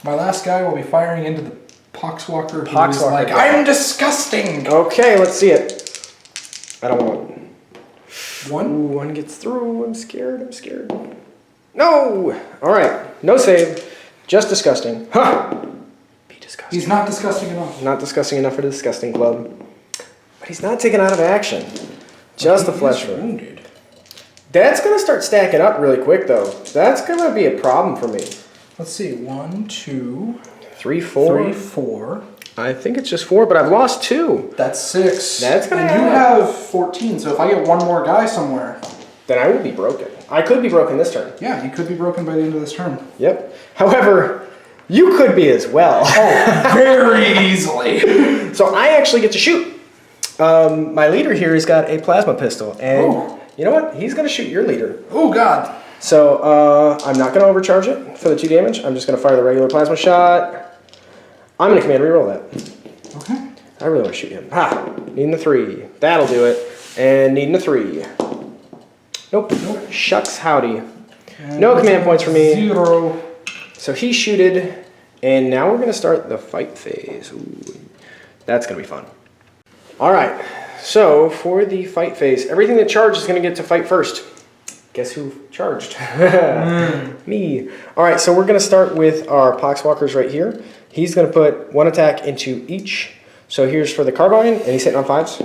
B: My last guy will be firing into the Poxwalker.
A: Poxwalker.
B: Like, I'm disgusting.
A: Okay, let's see it. I don't want it.
B: 1.
A: Ooh, 1 gets through. I'm scared. I'm scared. No. All right. No save. Just disgusting. Huh. Be disgusting.
B: He's not disgusting enough.
A: Not disgusting enough for the disgusting club. But he's not taken out of action. Just the flesh wound. That's going to start stacking up really quick, though. That's going to be a problem for me.
B: Let's see. 1, 2,
A: 3, 4.
B: 3, 4.
A: I think it's just 4, but I've lost 2.
B: That's 6.
A: That's going to
B: And you have 14, so if I get one more guy somewhere,
A: then I will be broken. I could be broken this turn.
B: yeah, you could be broken by the end of this turn.
A: Yep. However, you could be as well.
B: Oh, very easily.
A: So I actually get to shoot. My leader here has got a plasma pistol, and you know what? He's going to shoot your leader.
B: Oh, God.
A: So I'm not going to overcharge it for the 2 damage. I'm just going to fire the regular plasma shot. I'm going to command reroll that.
B: Okay.
A: I really want to shoot him. Ha! Needing the 3. That'll do it. And needing a 3. Nope. Shucks howdy.
B: And
A: no command points for me.
B: 0.
A: So he shooted, and now we're going to start the fight phase. Ooh, that's going to be fun. All right. So for the fight phase, everything that charged is going to get to fight first. Guess who charged? Me. All right, so we're going to start with our Poxwalkers right here. He's going to put 1 attack into each. So here's for the carbine, and he's hitting on 5s.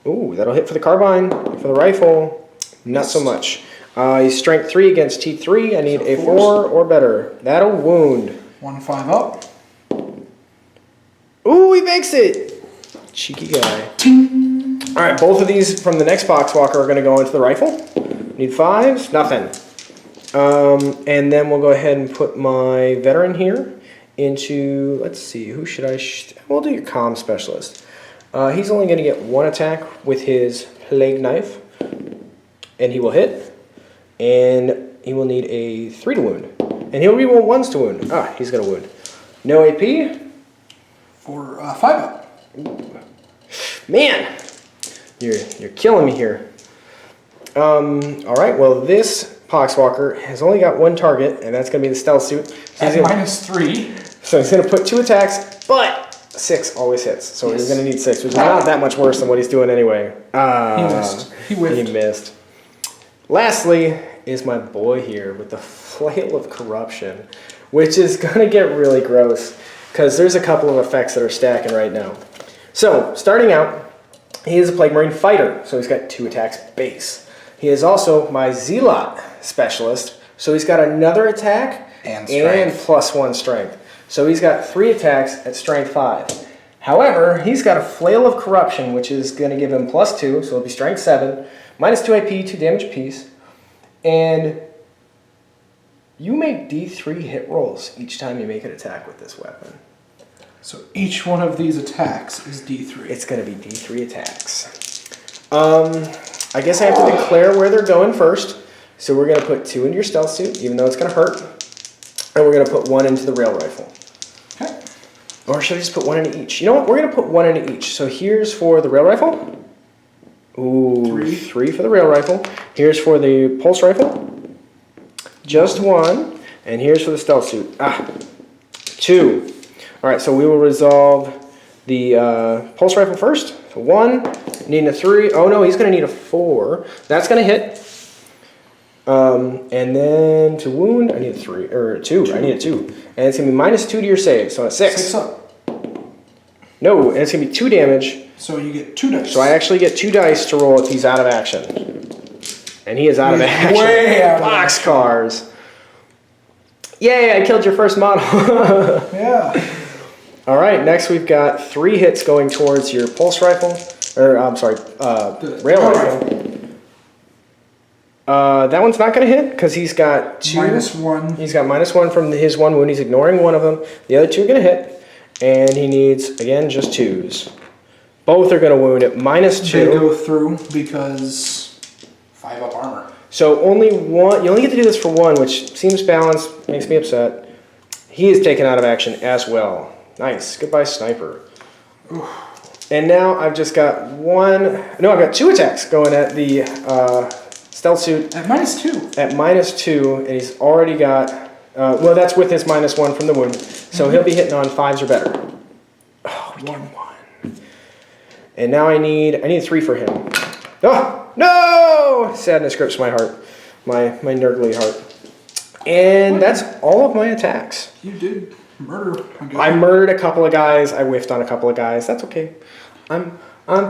A: Ooh, that'll hit for the carbine. For the rifle, not so much. He's strength 3 against T3. I need a 4 or better. That'll wound.
B: 1, 5 up.
A: Ooh, he makes it. Cheeky guy.
B: Ting.
A: All right, both of these from the next Poxwalker are going to go into the rifle. Need 5s? Nothing. And then we'll go ahead and put my veteran here into, let's see, who should I... we'll do your comm specialist. He's only going to get 1 attack with his plague knife. And he will hit. And he will need a 3 to wound. And he'll reroll 1s to wound. Ah, he's going to wound. No AP.
B: For 5 up.
A: Ooh. Man, you're killing me here. All right, well, this Poxwalker has only got 1 target, and that's going to be the stealth suit.
B: At -3.
A: So he's going to put 2 attacks, but 6 always hits. So he's going to need 6, which is not that much worse than what he's doing anyway.
B: He missed. He whiffed.
A: He missed. Lastly is my boy here with the Flail of Corruption, which is going to get really gross because there's a couple of effects that are stacking right now. So, starting out, he is a Plague Marine fighter, so he's got 2 attacks base. He is also my Zealot specialist, so he's got another attack
B: and
A: +1 strength. So he's got 3 attacks at strength 5. However, he's got a Flail of Corruption, which is going to give him +2, so it'll be strength 7, -2 AP, 2 damage apiece, and you make D3 hit rolls each time you make an attack with this weapon.
B: So each one of these attacks is D3.
A: It's going to be D3 attacks. I guess I have to declare where they're going first. So we're going to put 2 into your stealth suit, even though it's going to hurt. And we're going to put 1 into the rail rifle.
B: Okay.
A: Or should I just put 1 into each? You know what? We're going to put 1 into each. So here's for the rail rifle. Ooh, 3 for the rail rifle. Here's for the pulse rifle. Just 1. And here's for the stealth suit. 2. All right, so we will resolve the pulse rifle first. So 1, needing a 3. Oh no, he's going to need a 4. That's going to hit. And then to wound, I need a 3 or 2. I need a 2, and it's gonna be -2 to your save, so a 6.
B: 6 up.
A: No, and it's gonna be 2 damage.
B: So you get 2 dice.
A: So I actually get 2 dice to roll if he's out of action, and he is out of action.
B: Way out of action.
A: Boxcars. Yay! I killed your first model.
B: Yeah.
A: All right. Next, we've got 3 hits going towards your pulse rifle, or I'm sorry, rail rifle. That one's not going to hit because he's got 2.
B: -1.
A: He's got -1 from his 1 wound. He's ignoring one of them. The other 2 are going to hit, and he needs again just 2s. Both are going to wound at -2.
B: They go through because 5 up armor.
A: So only one. You only get to do this for 1, which seems balanced. Makes me upset. He is taken out of action as well. Nice. Goodbye, sniper. And now I've just got 1. No, I've got 2 attacks going at the stealth suit
B: At -2.
A: at -2, and he's already got. Well, that's with his -1 from the wound, so he'll be hitting on 5s or better. Oh, we get 1. And now I need a 3 for him. Oh no! Sadness grips my heart, my nerdly heart. And that's all of my attacks.
B: You did murder a guy.
A: I murdered a couple of guys. I whiffed on a couple of guys. That's okay. I'm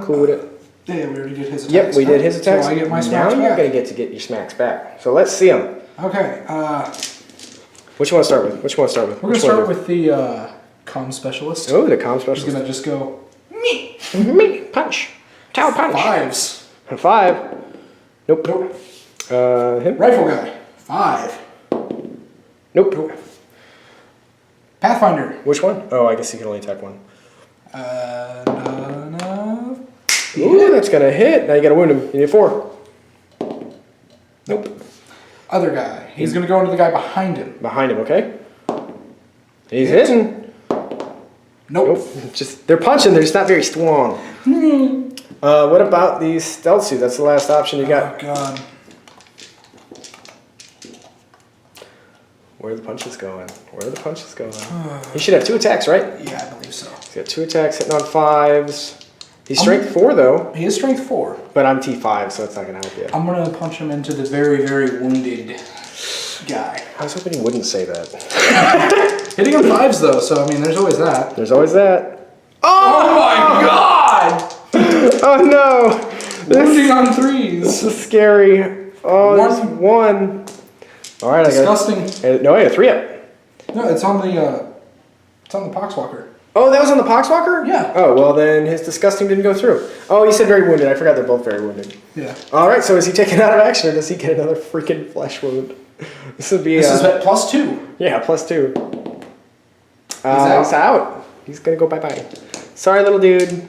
A: cool with it.
B: Yeah, we already did his attacks.
A: Yep, we did his attacks.
B: So I get my
A: now
B: smacks
A: you're
B: back.
A: gonna get your smacks back. So let's see them.
B: Okay.
A: Which one to start with? Which one to start with?
B: We're gonna start with the comm specialist.
A: Oh, the comm
B: He's
A: specialist.
B: gonna just go
A: Me punch. Towel punch.
B: 5s.
A: 5. Nope.
B: Nope.
A: Him.
B: Rifle guy. 5.
A: Nope.
B: Pathfinder.
A: Which one? Oh, I guess he can only attack 1.
B: No.
A: Ooh, that's gonna hit. Now you gotta wound him. You need 4. Nope.
B: Other guy. He's gonna go into the guy behind him.
A: Behind him, okay? He's hitting.
B: Nope.
A: Nope. Just they're punching. They're just not very strong. What about the stealth suit? That's the last option you got.
B: Oh god.
A: Where are the punches going? Where are the punches going? He should have 2 attacks, right?
B: Yeah, I believe so.
A: He's got 2 attacks hitting on 5s. He's strength 4 though,
B: He is strength 4.
A: but I'm T5, so it's not gonna help you.
B: I'm gonna punch him into the very, very wounded guy.
A: I was hoping he wouldn't say that.
B: Hitting on 5s though, so I mean, there's always that.
A: There's always that.
B: Oh my god!
A: Oh no!
B: Wounding on 3s.
A: This is scary. Oh, there's 1. All right,
B: Disgusting.
A: No, I got 3 up.
B: No, it's on the Poxwalker.
A: Oh, that was on the Poxwalker?
B: Yeah.
A: Oh, well then his disgusting didn't go through. Oh, you said very wounded. I forgot they're both very wounded.
B: Yeah.
A: All right, so is he taken out of action or does he get another freaking flesh wound? This would be...
B: This is at +2.
A: Yeah, +2.
B: out.
A: He's out. He's going to go bye-bye. Sorry, little dude.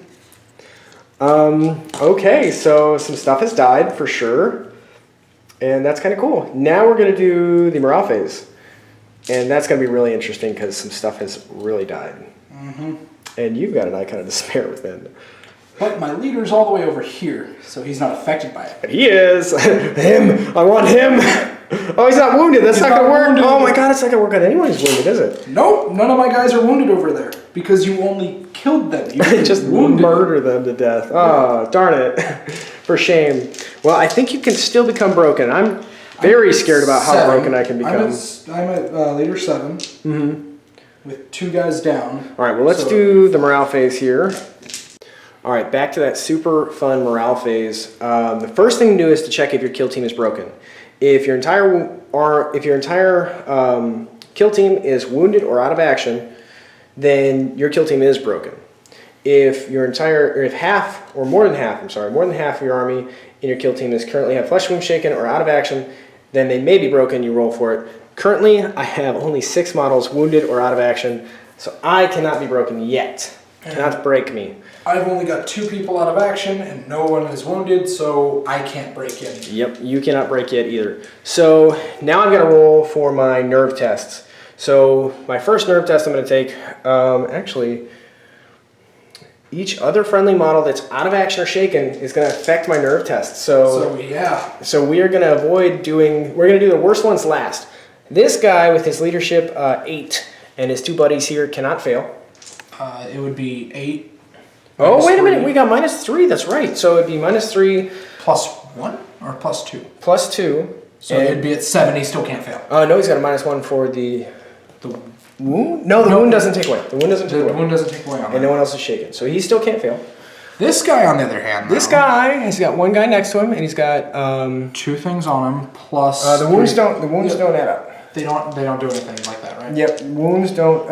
A: Okay, so some stuff has died for sure. And that's kind of cool. Now we're going to do the morale phase. And that's going to be really interesting because some stuff has really died. And you've got an icon of despair within.
B: But my leader's all the way over here, so he's not affected by it.
A: But he is. Him. I want him. Oh, he's not wounded. That's not going to work.
B: wounded.
A: Oh my god, it's not going to work on anyone who's wounded, is it?
B: Nope, none of my guys are wounded over there because you only killed them. You
A: Just
B: wounded
A: murder them to death. Oh, darn it. For shame. Well, I think you can still become broken. I'm very scared about how
B: 7.
A: broken I can become.
B: I'm at leader 7. With 2 guys down.
A: All right, well, let's do the morale phase here. All right, back to that super fun morale phase. The first thing to do is to check if your kill team is broken. If your entire kill team is wounded or out of action, then your kill team is broken. If half or more than half of your army in your kill team is currently have flesh wound shaken or out of action, then they may be broken. You roll for it. Currently, I have only 6 models wounded or out of action, so I cannot be broken yet. Cannot break me.
B: I've only got 2 people out of action and no one is wounded, so I can't break in.
A: Yep, you cannot break yet either. So now I'm going to roll for my nerve tests. So my first nerve test I'm going to take, actually, each other friendly model that's out of action or shaken is going to affect my nerve test. So we are going to we're going to do the worst ones last. This guy with his leadership 8 and his 2 buddies here cannot fail.
B: It would be 8.
A: Oh, wait a minute. We got -3. That's right. So it'd be -3.
B: +1 or +2?
A: +2.
B: So it'd be at 7. He still can't fail.
A: No, he's got a -1 for the wound. No, the wound doesn't take away. The wound doesn't take away.
B: The wound doesn't take away on
A: and
B: that.
A: no one else is shaken, so he still can't fail.
B: This guy, on the other hand,
A: this guy has got one guy next to him, and he's got
B: 2 things on him plus
A: the wounds don't add up.
B: They don't do anything like that, right?
A: Yep, wounds don't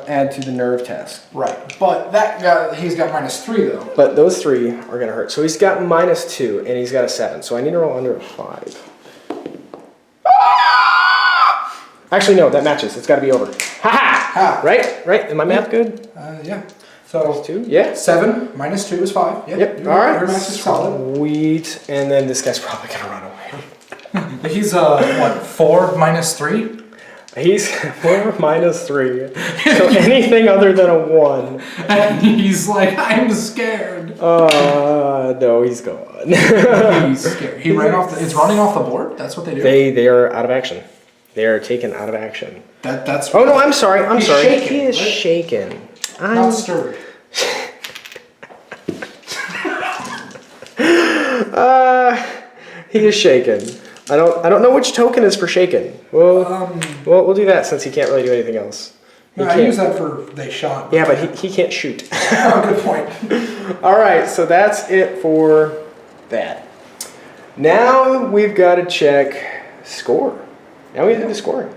A: add to the nerve test.
B: Right, but that guy, he's got -3 though.
A: But those 3 are gonna hurt. So he's got -2, and he's got a 7. So I need to roll under a 5. Actually, no, that matches. It's got to be over. Ha ha! Right? Am my math good?
B: Yeah. So
A: 2. Yeah.
B: 7 -2 is 5.
A: Yep. All right.
B: Your math is solid.
A: Sweet. And then this guy's probably gonna run away.
B: He's what? 4 -3.
A: He's 4 -3. So anything other than a 1.
B: And he's like, I'm scared.
A: No, he's gone.
B: He's scared. He ran off. It's running off the board. That's what they do.
A: They are out of action. They are taken out of action.
B: That's.
A: Oh no, I'm sorry. I'm sorry.
B: Shaken,
A: he is
B: right?
A: shaken.
B: Not stirred.
A: He is shaken. I don't know which token is for shaken. Well, we'll do that since he can't really do anything else.
B: No, I use that for they shot.
A: Yeah, but he can't shoot.
B: Oh, good point.
A: All right, so that's it for that. Now we've got to check score. Now we have to do the scoring.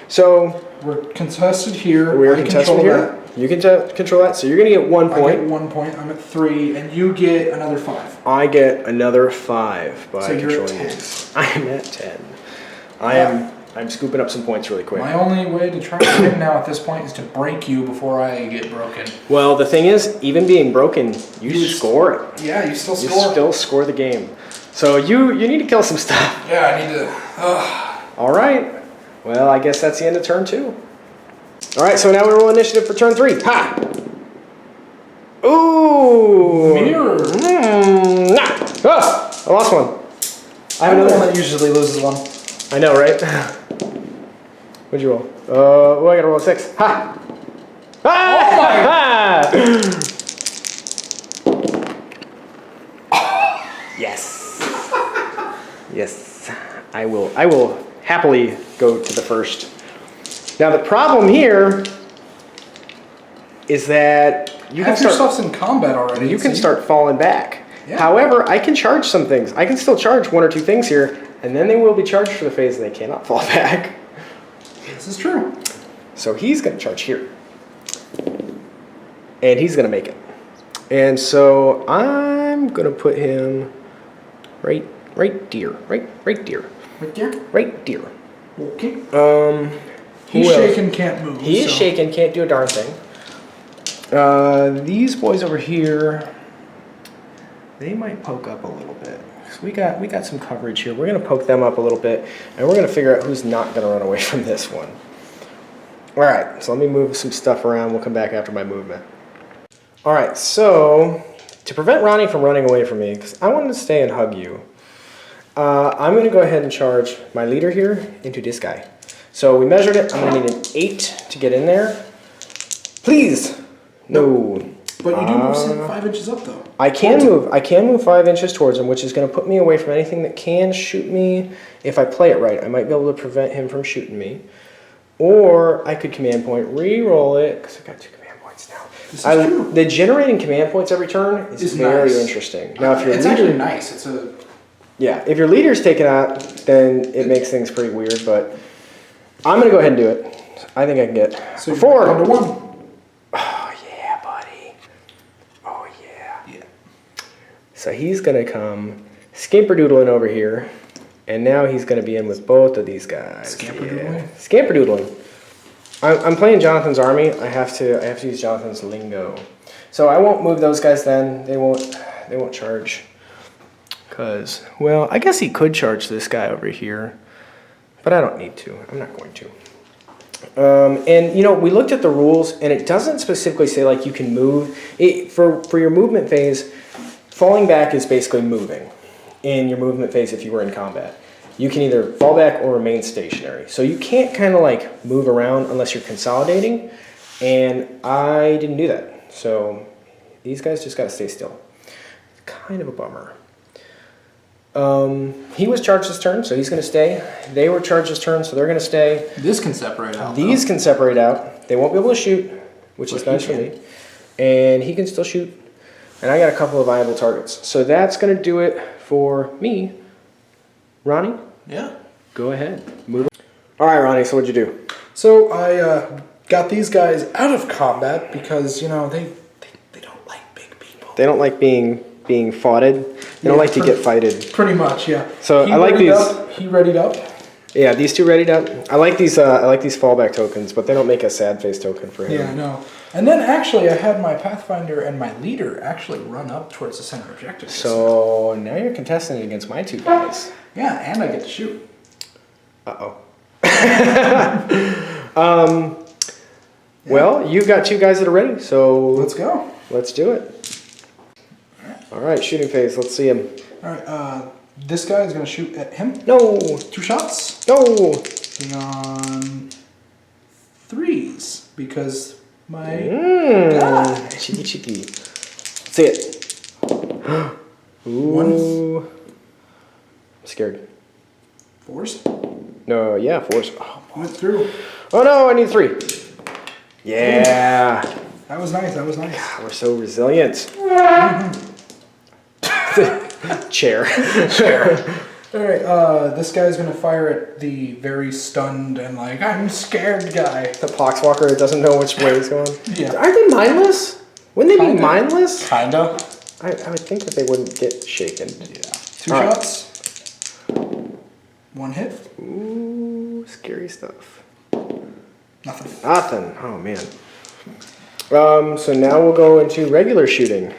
A: So
B: we're contested here.
A: We're contested here. You can control that. So you're going to get 1 point.
B: I get 1 point. I'm at 3, and you get another 5.
A: I get another 5 by
B: so you're
A: controlling
B: at 10.
A: these. I'm at 10. I'm scooping up some points really quick.
B: My only way to try to win now at this point is to break you before I get broken.
A: Well, the thing is, even being broken, you score it.
B: Yeah, you still score.
A: You still score the game. So you need to kill some stuff.
B: Yeah, I need to.
A: All right. Well, I guess that's the end of turn 2. All right, so now we roll initiative for turn 3. Ha! Ooh!
B: Mirror.
A: I lost one.
B: I have another one that usually loses one.
A: I know, right? What'd you roll? I gotta roll a 6. Ha! Ah! Oh yes. Yes. I will happily go to the first. Now the problem here is that you
B: Half your stuff's in combat already.
A: You can start falling back.
B: Yeah.
A: However, I can charge some things. I can still charge 1 or 2 things here, and then they will be charged for the phase and they cannot fall back.
B: This is true.
A: So he's going to charge here. And he's going to make it. And so I'm going to put him right there.
B: Right there?
A: Right there.
B: Okay.
A: He's
B: shaken, can't move.
A: He is shaken, can't do a darn thing. These boys over here, they might poke up a little bit. So we got some coverage here. We're going to poke them up a little bit, and we're going to figure out who's not going to run away from this one. All right, so let me move some stuff around. We'll come back after my movement. All right, so to prevent Ronnie from running away from me, because I wanted to stay and hug you, I'm going to go ahead and charge my leader here into this guy. So we measured it. I'm going to need an 8 to get in there. Please. No.
B: But you do move 5 inches up, though.
A: I can move 5 inches towards him, which is going to put me away from anything that can shoot me. If I play it right, I might be able to prevent him from shooting me. Or I could command point, re-roll it, because I've got 2 command points now.
B: This is true.
A: The generating command points every turn is very interesting. Now, if your
B: it's
A: leader,
B: actually nice. It's a
A: yeah, if your leader's taken out, then it makes things pretty weird. But I'm going to go ahead and do it. I think I can get 4.
B: Down to 1.
A: Oh yeah, buddy. Oh yeah. Yeah. So he's going to come scamperdoodling over here. And now he's going to be in with both of these guys.
B: Scamperdoodling?
A: Yeah. Scamperdoodling. I'm playing Jonathan's army. I have to use Jonathan's lingo. So I won't move those guys then. They won't charge. Cause, well, I guess he could charge this guy over here. But I don't need to. I'm not going to. And you know, we looked at the rules and it doesn't specifically say like you can move. For your movement phase, falling back is basically moving in your movement phase if you were in combat. You can either fall back or remain stationary. So you can't kind of like move around unless you're consolidating. And I didn't do that. So these guys just got to stay still. Kind of a bummer. He was charged this turn, so he's going to stay. They were charged this turn, so they're going to stay.
B: This can separate out.
A: These can separate out. They won't be able to shoot, which is nice for me. And he can still shoot. And I got a couple of viable targets. So that's going to do it for me. Ronnie?
B: Yeah.
A: Go ahead. Move. All right, Ronnie, so what'd you do?
B: So I got these guys out of combat because, you know, they don't like big people.
A: They don't like being foughted. They don't like to get fighted.
B: Pretty much, yeah.
A: So I like these.
B: He readied up.
A: Yeah, these two readied up. I like these fallback tokens, but they don't make a sad face token for him.
B: Yeah, no. And then actually I had my Pathfinder and my leader actually run up towards the center objective.
A: So now you're contesting against my two guys.
B: Yeah, and I get to shoot.
A: Uh-oh. Well, you've got two guys that are ready, so
B: Let's go.
A: let's do it. All right, shooting phase. Let's see him.
B: All right, this guy is going to shoot at him.
A: No.
B: 2 shots.
A: No.
B: Hitting on 3s because my
A: Cheeky, cheeky. See it. Ooh. I'm scared.
B: 4s.
A: No, yeah, 4s. Oh,
B: Went through.
A: oh no, I need 3. Yeah.
B: That was nice. That was nice.
A: God, we're so resilient. Chair.
B: All right, this guy's gonna fire at the very stunned and like I'm scared guy.
A: The Poxwalker that doesn't know which way he's going.
B: Yeah.
A: Aren't they mindless? Wouldn't they be mindless?
B: Kinda.
A: I would think that they wouldn't get shaken.
B: Yeah. 2
A: All right.
B: shots. 1 hit.
A: Ooh, scary stuff.
B: Nothing.
A: Nothing. Oh man. So now we'll go into regular shooting.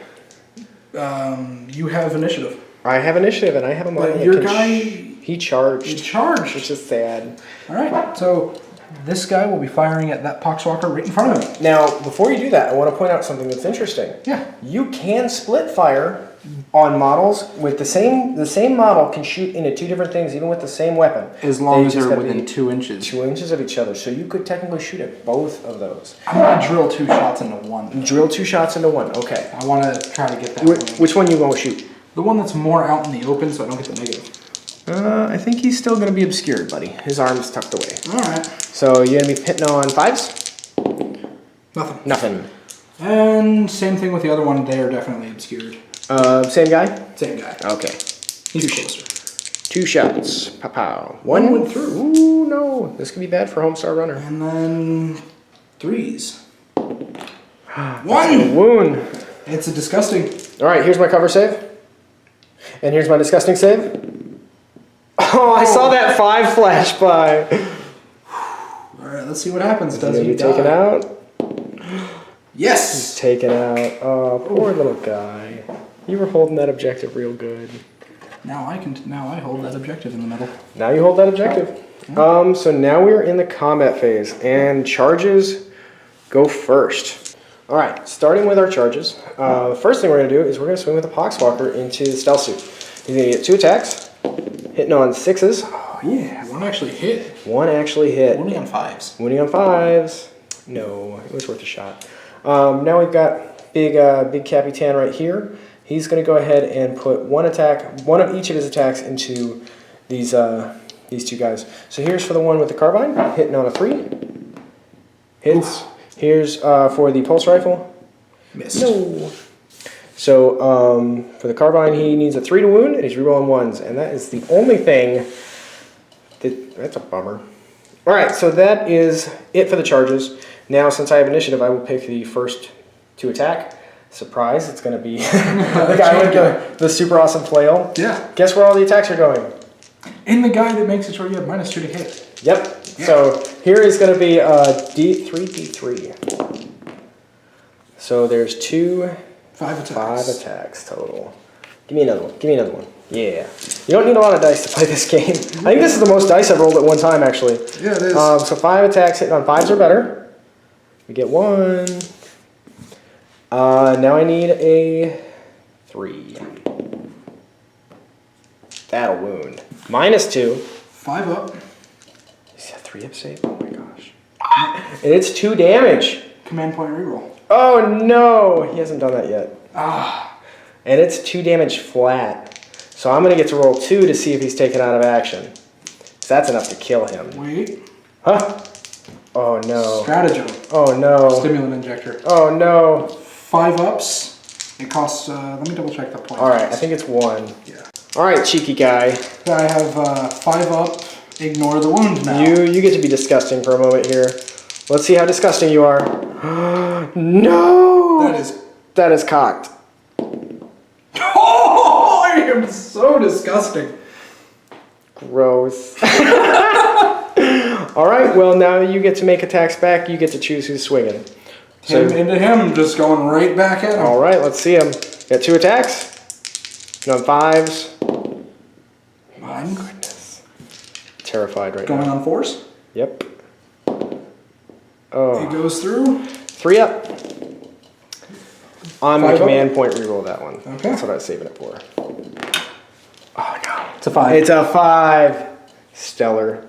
B: You have initiative.
A: I have initiative and I have a model.
B: But your guy,
A: he charged.
B: he charged.
A: Which is sad.
B: All right, so this guy will be firing at that Poxwalker right in front of him.
A: Now, before you do that, I want to point out something that's interesting.
B: Yeah.
A: You can split fire on models with the same model can shoot into 2 different things even with the same weapon.
B: As long as
A: just
B: they're
A: gotta
B: within
A: be
B: 2 inches.
A: 2 inches of each other. So you could technically shoot at both of those.
B: I'm gonna drill 2 shots into 1.
A: Drill 2 shots into 1. Okay.
B: I want to try to get that one.
A: Which one you going to shoot?
B: The one that's more out in the open, so I don't get the negative.
A: I think he's still going to be obscured, buddy. His arm's tucked away.
B: All right.
A: So you're going to be hitting on 5s?
B: Nothing.
A: Nothing.
B: And same thing with the other one. They are definitely obscured.
A: Same guy?
B: Same guy.
A: Okay.
B: He's closer.
A: 2 shots. Pow-pow.
B: One went through.
A: Ooh, no. This could be bad for Homestar Runner.
B: And then 3s.
A: A
B: 1!
A: wound.
B: It's a disgusting.
A: All right, here's my cover save. And here's my disgusting save. Oh, I saw that 5 flash by.
B: All right, let's see what happens. Does
A: He's
B: he
A: gonna be taken
B: die?
A: out.
B: Yes!
A: He's taken out. Oh, poor little guy. You were holding that objective real good.
B: Now I hold that objective in the middle.
A: Now you hold that objective. So now we're in the combat phase, and charges go first. All right, starting with our charges. First thing we're going to do is we're going to swing with the Poxwalker into the stealth suit. He's going to get 2 attacks, hitting on 6s.
B: Oh yeah, 1 actually hit.
A: 1 actually hit.
B: Only on 5s.
A: Winning on 5s. No, it was worth a shot. Now we've got big Capitan right here. He's going to go ahead and put 1 of each of his attacks into these 2 guys. So here's for the one with the carbine, hitting on a 3. Hits. Oof. Here's for the pulse rifle.
B: Missed.
A: No. So for the carbine, he needs a 3 to wound, and he's rerolling 1s, and that is the only thing that's a bummer. All right, so that is it for the charges. Now, since I have initiative, I will pick the first to attack. Surprise, it's going to be the guy with the super awesome flail.
B: Yeah.
A: Guess where all the attacks are going?
B: And the guy that makes it sure you have -2 to hit.
A: Yep. Yeah. So here is going to be D3. So there's
B: 5 attacks.
A: 5 attacks total. Give me another one. Give me another one. Yeah. You don't need a lot of dice to play this game. I think this is the most dice I've rolled at one time, actually.
B: Yeah, it is.
A: So 5 attacks hitting on 5s or better. We get 1. Now I need a 3. That'll wound. -2.
B: 5 up.
A: Is that 3 up save? Oh my gosh. And it's 2 damage.
B: Command point reroll.
A: Oh no! He hasn't done that yet.
B: Ah.
A: And it's 2 damage flat. So I'm going to get to roll 2 to see if he's taken out of action. So that's enough to kill him.
B: Wait.
A: Huh? Oh no.
B: Stratagem.
A: Oh no.
B: Stimulant injector.
A: Oh no.
B: 5 ups. It costs, let me double check the points.
A: Alright, I think it's 1.
B: Yeah.
A: Alright, cheeky guy.
B: I have 5 up. Ignore the wound now.
A: You get to be disgusting for a moment here. Let's see how disgusting you are. No! That is cocked.
B: Oh, I am so disgusting.
A: Gross. Alright, well now you get to make attacks back. You get to choose who's swinging.
B: So, into him, just going right back at him.
A: Alright, let's see him. Got 2 attacks. No 5s.
B: My
A: goodness. Terrified right
B: going
A: now.
B: On 4s?
A: Yep. Oh.
B: It goes through.
A: 3 up. On the
B: 5
A: command
B: up?
A: point, reroll that one.
B: Okay.
A: That's what I was saving it for. Oh no.
B: It's a 5.
A: It's a 5. Stellar.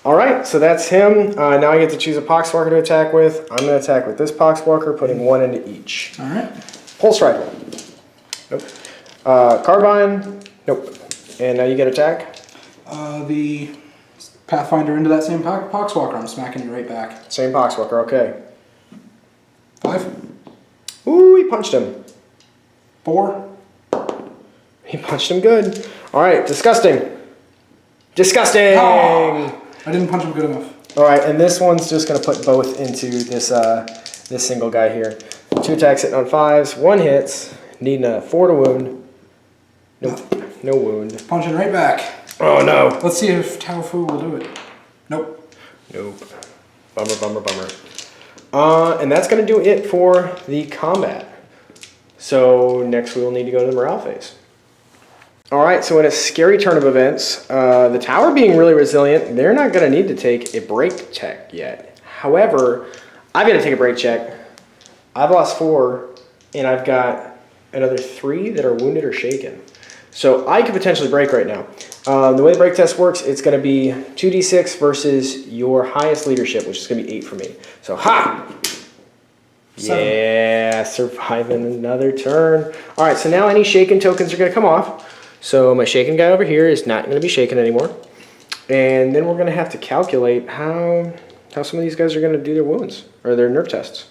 A: Alright, so that's him. Now I get to choose a Poxwalker to attack with. I'm going to attack with this Poxwalker, putting 1 into each.
B: Alright.
A: Pulse Rifle. Nope. Carbine. Nope. And now you get attack.
B: The Pathfinder into that same Poxwalker. I'm smacking you right back.
A: Same Poxwalker, okay.
B: 5.
A: Ooh, he punched him.
B: 4.
A: He punched him good. Alright, disgusting. Disgusting!
B: Oh, I didn't punch him good enough.
A: Alright, and this one's just going to put both into this this single guy here. 2 attacks hitting on 5s, 1 hits, needing a 4 to wound. Nope, no wound.
B: Punching right back.
A: Oh no!
B: Let's see if Tao Fu will do it. Nope.
A: Nope. Bummer, bummer, bummer. And that's going to do it for the combat. So next we will need to go to the morale phase. Alright, so in a scary turn of events, the tower being really resilient, they're not going to need to take a break check yet. However, I've got to take a break check. I've lost 4, and I've got another 3 that are wounded or shaken. So I could potentially break right now. The way the break test works, it's going to be 2d6 versus your highest leadership, which is going to be 8 for me. So, ha!
B: 7.
A: Yeah, surviving another turn. Alright, so now any shaken tokens are going to come off. So my shaken guy over here is not going to be shaken anymore. And then we're going to have to calculate how some of these guys are going to do their wounds, or their nerve tests.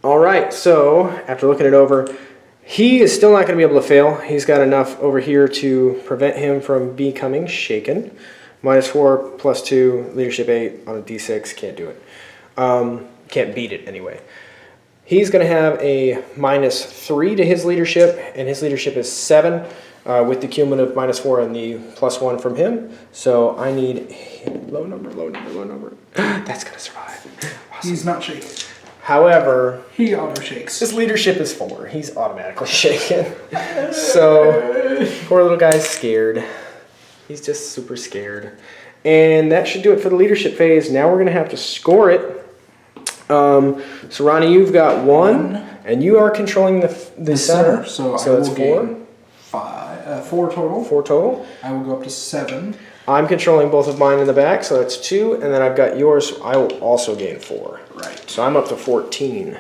A: Alright, so after looking it over, he is still not going to be able to fail. He's got enough over here to prevent him from becoming shaken. -4, +2, leadership 8 on a d6, can't do it. Can't beat it anyway. He's going to have a -3 to his leadership, and his leadership is 7 with the cumulative -4 and the +1 from him. So I need a low number, low number, low number. That's going to survive. Awesome.
B: He's not shaken.
A: However,
B: he auto shakes.
A: His leadership is 4. He's automatically shaken. So poor little guy's scared. He's just super scared. And that should do it for the leadership phase. Now we're going to have to score it. So Ronnie, you've got 1, and you are controlling the center.
B: So
A: that's 4.
B: 4 total.
A: 4 total.
B: I will go up to 7.
A: I'm controlling both of mine in the back, so that's 2, and then I've got yours. So I will also gain 4.
B: Right.
A: So I'm up to 14.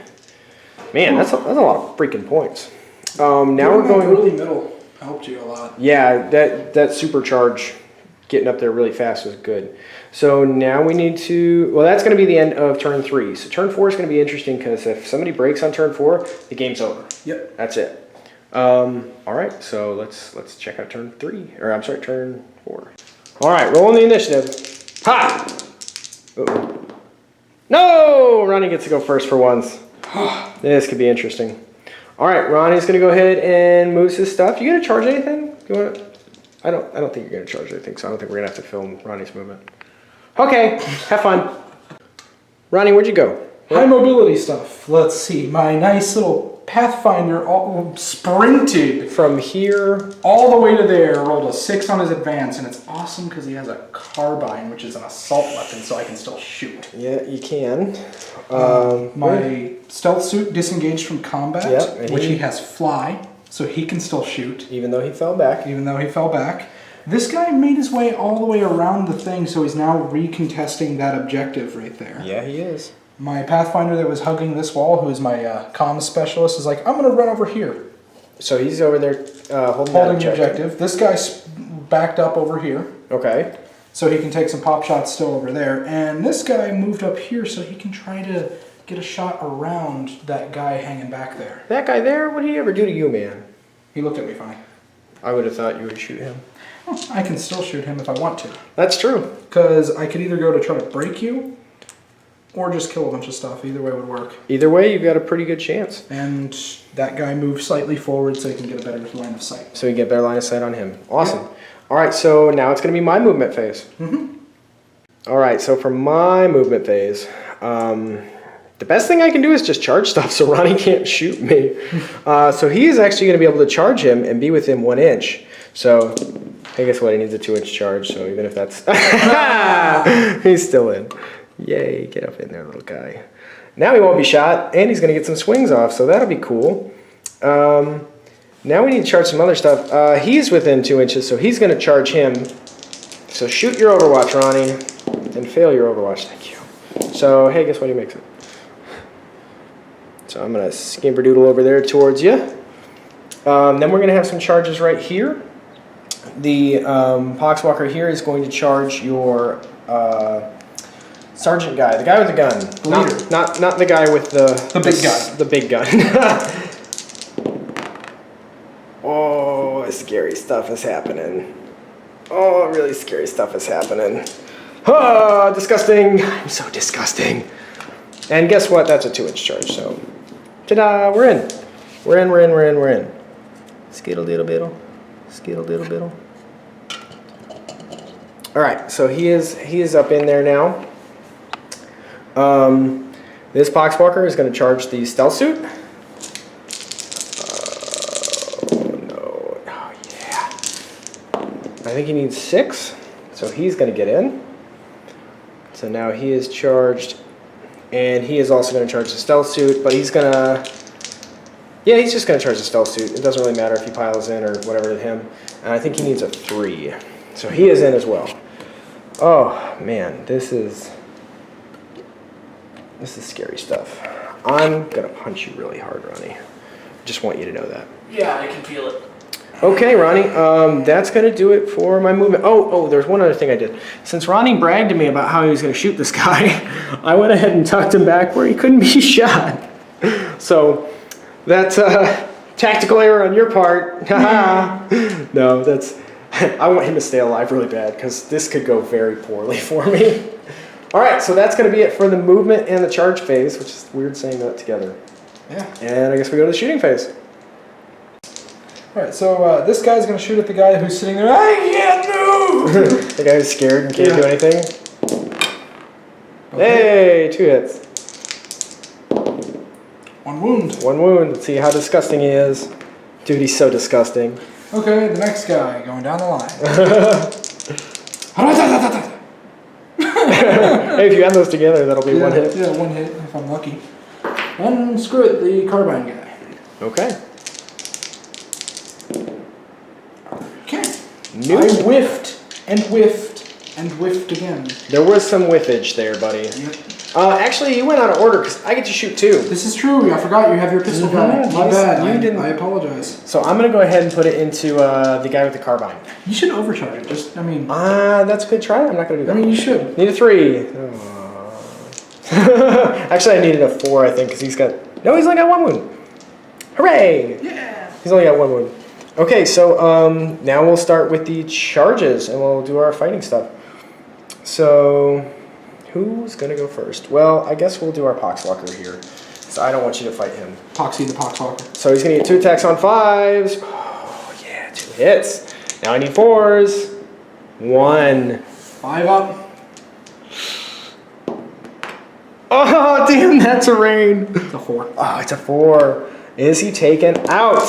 A: Man, that's a lot of freaking points. Now we're going
B: early middle. Helped you a lot.
A: Yeah, that supercharge, getting up there really fast was good. So now we need to, well, that's going to be the end of turn 3. So turn 4 is going to be interesting because if somebody breaks on turn 4, the game's over.
B: Yep.
A: That's it. All right, so let's check out turn 3, or I'm sorry, turn 4. All right, rolling the initiative. Ha! Uh-oh. No! Ronnie gets to go first for once. This could be interesting. All right, Ronnie's going to go ahead and move his stuff. You going to charge anything? You want to? I don't think you're going to charge anything, so I don't think we're going to have to film Ronnie's movement. Okay, have fun. Ronnie, where'd you go?
B: High mobility stuff. Let's see. My nice little Pathfinder sprinted
A: from here
B: all the way to there, rolled a 6 on his advance, and it's awesome because he has a carbine, which is an assault weapon, so I can still shoot.
A: Yeah, you can.
B: My stealth suit disengaged from combat,
A: yep,
B: which he has fly, so he can still shoot.
A: Even though he fell back.
B: This guy made his way all the way around the thing, so he's now recontesting that objective right there.
A: Yeah, he is.
B: My Pathfinder that was hugging this wall, who is my comms specialist, is like, I'm going to run over here.
A: So he's over there holding
B: the objective. This guy's backed up over here.
A: Okay.
B: So he can take some pop shots still over there. And this guy moved up here so he can try to get a shot around that guy hanging back there.
A: That guy there? What did he ever do to you, man?
B: He looked at me funny.
A: I would have thought you would shoot him.
B: Well, I can still shoot him if I want to.
A: That's true.
B: Because I could either go to try to break you or just kill a bunch of stuff. Either way would work.
A: Either way, you've got a pretty good chance.
B: And that guy moved slightly forward so he can get a better line of sight.
A: So you get better line of sight on him. Awesome. Yeah. All right, so now it's going to be my movement phase.
B: Mm-hmm.
A: All right, so for my movement phase, the best thing I can do is just charge stuff so Ronnie can't shoot me. So he's actually going to be able to charge him and be within 1 inch. So, hey, guess what? He needs a 2-inch charge, so even if that's... he's still in. Yay, get up in there, little guy. Now he won't be shot, and he's going to get some swings off, so that'll be cool. Now we need to charge some other stuff. He's within 2 inches, so he's going to charge him. So shoot your Overwatch, Ronnie, and fail your Overwatch. Thank you. So, hey, guess what? He makes it. So I'm going to skimperdoodle over there towards you. Then we're going to have some charges right here. The Poxwalker here is going to charge your sergeant guy, the guy with the gun. Not the guy with the
B: big gun.
A: The big gun. Oh, scary stuff is happening. Oh, really scary stuff is happening. Oh, disgusting. I'm so disgusting. And guess what? That's a 2-inch charge, so ta-da, we're in. We're in. Skittle diddle biddle. Skittle diddle biddle. Alright, so he is up in there now. This Poxwalker is going to charge the stealth suit. I think he needs 6, so he's going to get in. So now he is charged, and he is also going to charge the stealth suit, but he's going to... Yeah, he's just going to charge the stealth suit. It doesn't really matter if he piles in or whatever to him. And I think he needs a 3. So he is in as well. Oh, man, this is scary stuff. I'm going to punch you really hard, Ronnie. Just want you to know that.
B: Yeah, I can feel it.
A: Okay, Ronnie, that's going to do it for my movement. Oh, there's one other thing I did. Since Ronnie bragged to me about how he was going to shoot this guy, I went ahead and tucked him back where he couldn't be shot. So, that's tactical error on your part. No, that's... I want him to stay alive really bad because this could go very poorly for me. All right, so that's going to be it for the movement and the charge phase, which is weird saying that together.
B: Yeah.
A: And I guess we go to the shooting phase.
B: Alright, so this guy's going to shoot at the guy who's sitting there. I can't move!
A: The guy who's scared and can't do anything.
B: Okay.
A: Hey, 2 hits.
B: 1 wound.
A: 1 wound. Let's see how disgusting he is. Dude, he's so disgusting.
B: Okay, the next guy going down the line.
A: Hey, if you add those together, that'll be 1 hit.
B: Yeah, 1 hit if I'm lucky. And screw it, the carbine guy.
A: Okay.
B: I whiffed and whiffed and whiffed again.
A: There was some whiffage there, buddy.
B: Yep.
A: Actually, you went out of order because I get to shoot 2.
B: This is true. I forgot you have your pistol gun. My bad.
A: You didn't.
B: I apologize.
A: So I'm going to go ahead and put it into the guy with the carbine.
B: You should overcharge it. Just, I mean...
A: That's a good try. I'm not going to do that.
B: I mean, you should.
A: Need a 3. Actually, I needed a 4, I think, because he's got... No, he's only got 1 wound. Hooray!
B: Yeah!
A: He's only got 1 wound. Okay, so now we'll start with the charges, and we'll do our fighting stuff. So, who's going to go first? Well, I guess we'll do our Poxwalker here, so I don't want you to fight him.
B: Poxy the Poxwalker.
A: So he's going to get 2 attacks on 5s. Oh, yeah, 2 hits. Now I need 4s. 1.
B: 5 up.
A: Oh, damn, that's a rain.
B: It's a 4.
A: Oh, it's a 4. Is he taken out?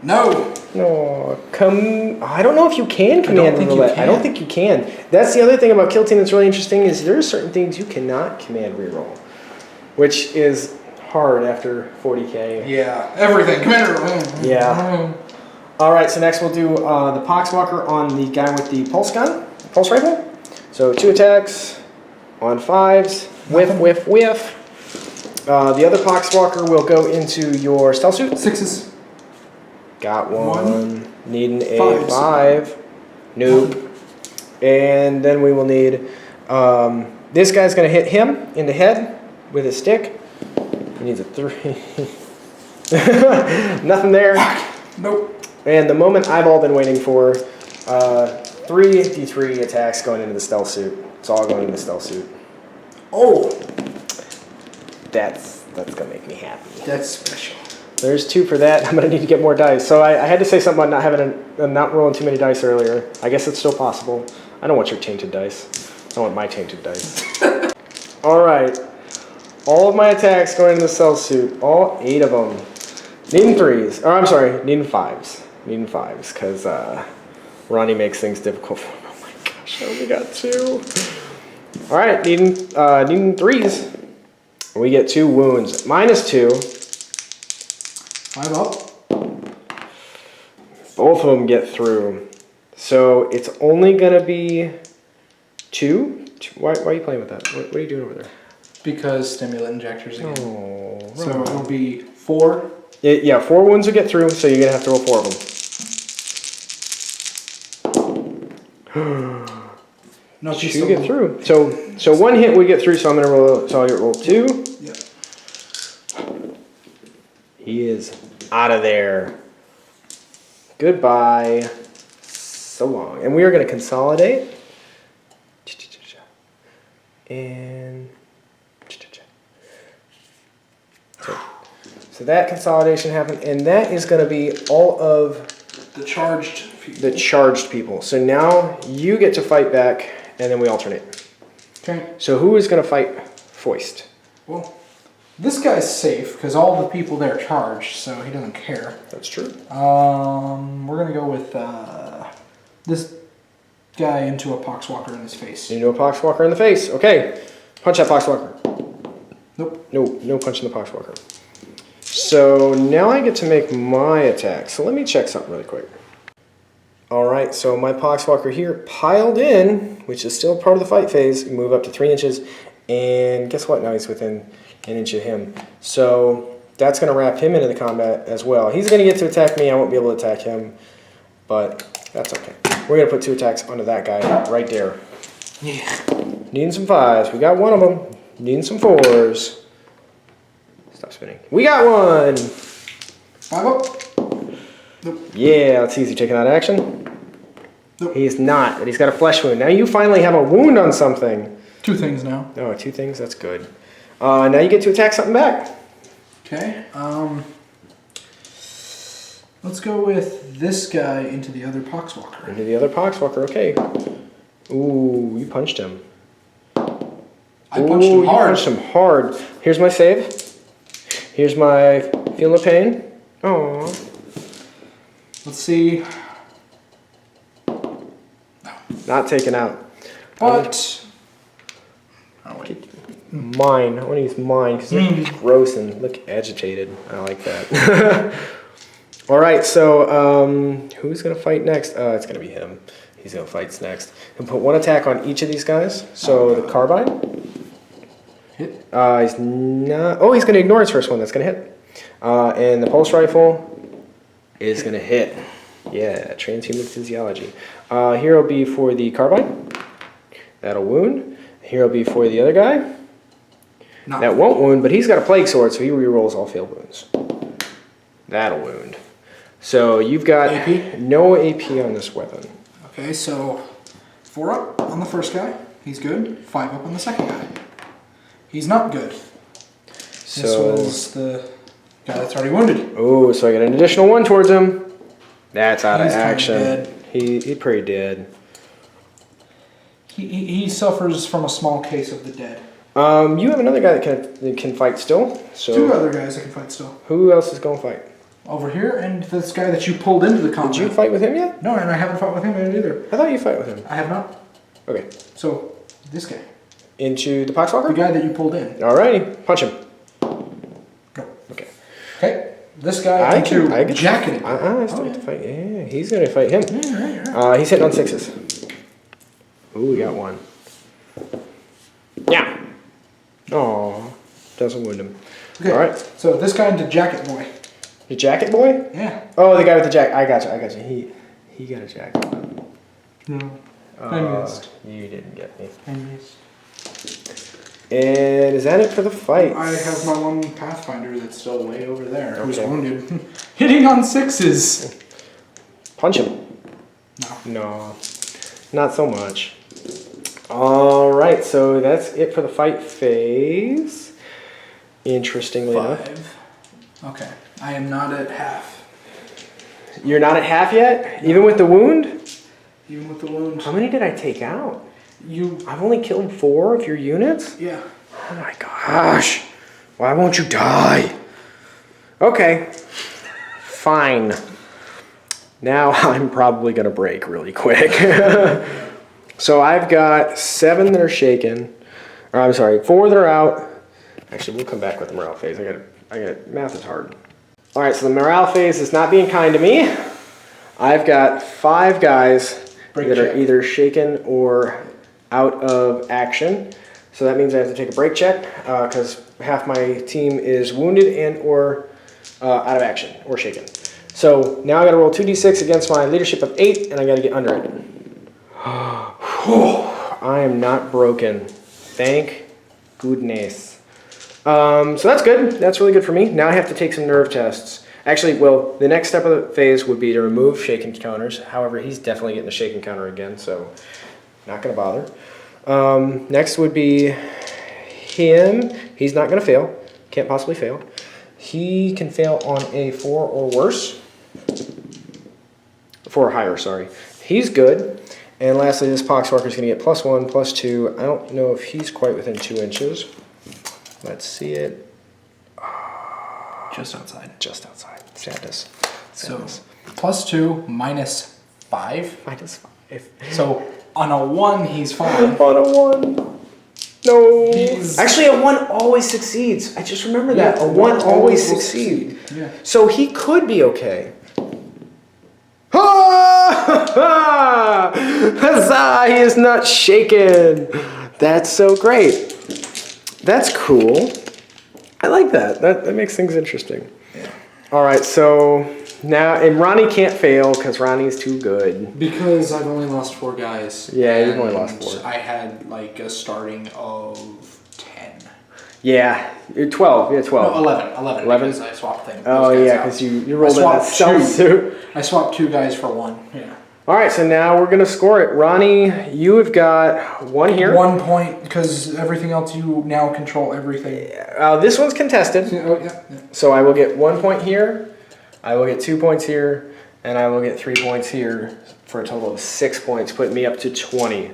B: No.
A: No, I don't know if you can command roulette. I don't think you can. That's the other thing about Kill Team that's really interesting is there are certain things you cannot command reroll, which is hard after 40k.
B: Yeah, everything. Command reroll.
A: Yeah. All right, so next we'll do the Poxwalker on the guy with the pulse rifle. So 2 attacks on 5s. Whiff, whiff, whiff. The other Poxwalker will go into your stealth suit.
B: 6s.
A: Got one. Needing a
B: Fives.
A: 5. Nope. And then we will need, this guy's going to hit him in the head with his stick. He needs a 3. Nothing there.
B: Nope.
A: And the moment I've all been waiting for, 3 D3 attacks going into the stealth suit. It's all going into the stealth suit.
B: Oh!
A: That's gonna make me happy.
B: That's special.
A: There's 2 for that. I'm gonna need to get more dice. So I had to say something about not having not rolling too many dice earlier. I guess it's still possible. I don't want your tainted dice. I want my tainted dice. All right. All of my attacks going into the stealth suit. All 8 of them. Needing 3s. Or I'm sorry, needing 5s. Needing 5s because Ronnie makes things difficult for him. Oh my gosh, I only got 2. All right, needing 3s. We get 2 wounds. -2.
B: 5 up.
A: Both of them get through. So it's only going to be 2? Why are you playing with that? What are you doing over there?
B: Because stimulant injectors again.
A: Oh,
B: So it'll be 4.
A: Yeah, 4 wounds will get through, so you're going to have to roll 4 of them.
B: No, she's
A: 2
B: still
A: get through. So 1 hit we get through, so I'm going to roll, so I'll get roll 2.
B: Yeah.
A: He is out of there. Goodbye. So long. And we are going to consolidate. And so that consolidation happened, and that is going to be all of
B: The charged people.
A: the charged people. So now you get to fight back, and then we alternate.
B: Okay.
A: So who is going to fight Foist?
B: Well, this guy's safe because all the people there are charged, so he doesn't care.
A: That's true.
B: We're gonna go with this guy into a poxwalker in his face.
A: You know a Poxwalker in the face. Okay. Punch that Poxwalker.
B: Nope.
A: No punch in the Poxwalker. So now I get to make my attack. So let me check something really quick. Alright, so my Poxwalker here piled in, which is still part of the fight phase. Move up to 3 inches. And guess what? Now he's within an inch of him. So that's going to wrap him into the combat as well. He's going to get to attack me. I won't be able to attack him. But that's okay. We're going to put 2 attacks onto that guy right there.
B: Yeah.
A: Needing some 5s. We got 1 of them. Needing some 4s. Stop spinning. We got 1!
B: 5 up. Nope.
A: Yeah, that's easy. Taking out action.
B: Nope.
A: He's not, but he's got a flesh wound. Now you finally have a wound on something.
B: 2 things now.
A: Oh, 2 things? That's good. Now you get to attack something back.
B: Okay. Let's go with this guy into the other poxwalker.
A: Into the other Poxwalker, okay. Ooh, you punched him.
B: I punched him hard.
A: You punched him hard. Here's my save. Here's my feel no pain. Oh.
B: Let's see.
A: Not taken out.
B: But. Oh, wait.
A: Mine. I want to use mine because they're gross and look agitated. I like that. All right, so who's going to fight next? It's going to be him. He's going to fight next. He'll put 1 attack on each of these guys. So the carbine.
B: Hit.
A: He's not. Oh, he's going to ignore his first one. That's going to hit. And the pulse rifle is going to hit. Yeah, transhuman physiology. Here will be for the carbine. That'll wound. Here will be for the other guy. That won't wound, but he's got a plague sword, so he rerolls all failed wounds. That'll wound. So you've got
B: AP?
A: no AP on this weapon.
B: Okay, so 4 up on the first guy. He's good. 5 up on the second guy. He's not good.
A: So,
B: this was the guy that's already wounded.
A: oh, so I got an additional 1 towards him. That's out of
B: He's kinda
A: action.
B: dead.
A: He pretty dead.
B: He suffers from a small case of the dead.
A: You have another guy that can fight still. So
B: 2 other guys that can fight still.
A: who else is going to fight?
B: Over here, and this guy that you pulled into the combat.
A: Did you fight with him yet?
B: No, and I haven't fought with him yet either.
A: I thought you fight with him.
B: I have not.
A: Okay.
B: So, this guy.
A: Into the
B: The
A: Poxwalker?
B: guy that you pulled in.
A: Alrighty. Punch him.
B: No.
A: Okay.
B: Okay. This guy into jacketing.
A: I still get to fight. Yeah, he's going to fight him.
B: Yeah, right.
A: He's hitting on 6s. Ooh, we got 1. Yeah. Oh, doesn't wound him.
B: Okay.
A: All right.
B: So this guy into jacket boy.
A: The jacket boy?
B: Yeah.
A: Oh, the guy with the jacket. I got you. He got a jacket.
B: No. I missed.
A: You didn't get me.
B: I missed.
A: And is that it for the fight?
B: I have my one Pathfinder that's still way over there. Who's
A: Okay.
B: wounded. Hitting on 6s.
A: Punch him.
B: No.
A: No, not so much. All right, so that's it for the fight phase. Interestingly enough.
B: 5. Okay. I am not at half.
A: You're not at half yet? Even with the wound?
B: Even with the wound.
A: How many did I take out?
B: You.
A: I've only killed 4 of your units?
B: Yeah.
A: Oh my gosh. Why won't you die? Okay. Fine. Now I'm probably going to break really quick. So I've got 7 that are shaken. Or I'm sorry, 4 that are out. Actually, we'll come back with the morale phase. I got math is hard. All right, so the morale phase is not being kind to me. I've got 5 guys that are either shaken or out of action. So that means I have to take a break check because half my team is wounded and or out of action or shaken. So now I got to roll 2d6 against my leadership of 8 and I got to get under it. I am not broken. Thank goodness. So that's good. That's really good for me. Now I have to take some nerve tests. Actually, well, the next step of the phase would be to remove shaken counters. However, he's definitely getting a shaken counter again, so not going to bother. Next would be him. He's not going to fail. Can't possibly fail. He can fail on a 4 or worse. 4 or higher, sorry. He's good. And lastly, this Poxwalker is going to get +1, +2. I don't know if he's quite within 2 inches. Let's see it.
B: Just outside.
A: Just outside. Sadness.
B: So +2 -5.
A: -5.
B: So on a 1, he's fine.
A: On a 1. No. Actually, a 1 always succeeds. I just remember that. A 1 always succeeds.
B: Yeah.
A: So he could be okay. Huzzah! He is not shaken. That's so great. That's cool. I like that. That makes things interesting.
B: Yeah.
A: All right, so now, and Ronnie can't fail because Ronnie's too good.
B: Because I've only lost 4 guys.
A: Yeah, you've only lost 4.
B: I had like a starting of 10.
A: Yeah, 12. Yeah, 12.
B: No, 11. 11.
A: 11?
B: Because I swapped things.
A: Oh, yeah, because you rolled in that stealth
B: 2.
A: suit.
B: I swapped 2 guys for 1. Yeah.
A: All right, so now we're going to score it. Ronnie, you have got 1 here.
B: 1 point because everything else you now control everything.
A: This one's contested.
B: Oh, yeah.
A: So I will get 1 point here, I will get 2 points here, and I will get 3 points here for a total of 6 points, putting me up to 20.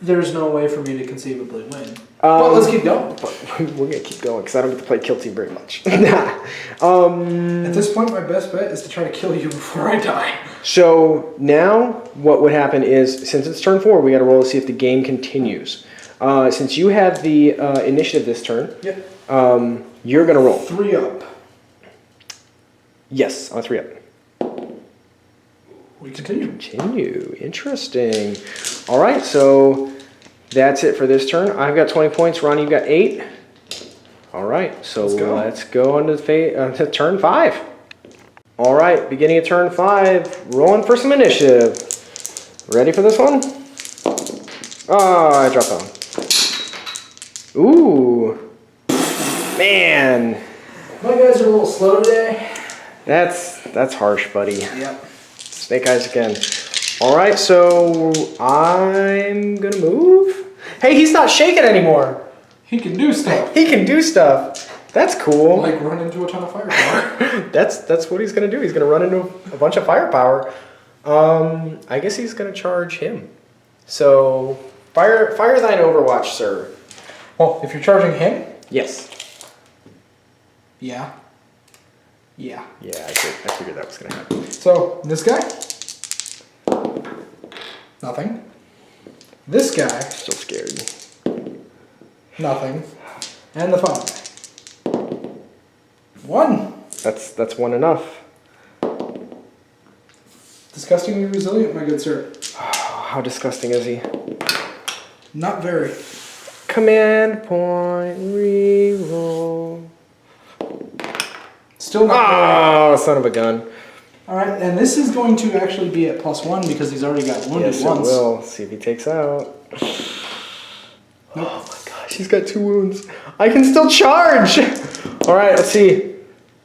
B: There's no way for me to conceivably win. But let's keep going.
A: We're going to keep going because I don't get to play Kill Team very much.
B: At this point, my best bet is to try to kill you before I die.
A: So now what would happen is, since it's turn 4, we got to roll to see if the game continues. Since you have the initiative this turn,
B: Yep.
A: you're going to roll.
B: 3 up.
A: Yes, on a 3 up.
B: We continue.
A: Continue. Interesting. All right, so that's it for this turn. I've got 20 points. Ronnie, you've got 8. All right, so let's go on to turn 5. All right, beginning of turn 5. Rolling for some initiative. Ready for this one? Oh, I dropped that one. Ooh. Man.
B: My guys are a little slow today.
A: That's harsh, buddy.
B: Yep.
A: Snake eyes again. All right, so I'm gonna move. Hey, he's not shaking anymore.
B: He can do stuff.
A: He can do stuff. That's cool.
B: Like run into a ton of firepower.
A: That's what he's gonna do. He's gonna run into a bunch of firepower. I guess he's gonna charge him. So fire thine Overwatch, sir.
B: Well, if you're charging him,
A: Yes.
B: yeah. Yeah.
A: Yeah, I figured that was gonna happen.
B: So this guy, nothing. This guy,
A: Still scared.
B: nothing. And the fun guy. 1.
A: That's one enough.
B: Disgustingly resilient, my good sir.
A: How disgusting is he?
B: Not very.
A: Command point reroll.
B: It's Still not.
A: Oh, son of a gun.
B: All right, and this is going to actually be at +1 because he's already got wounded
A: Yes,
B: once.
A: it will. See if he takes out. Nope. Oh my gosh, he's got 2 wounds. I can still charge. All right, let's see.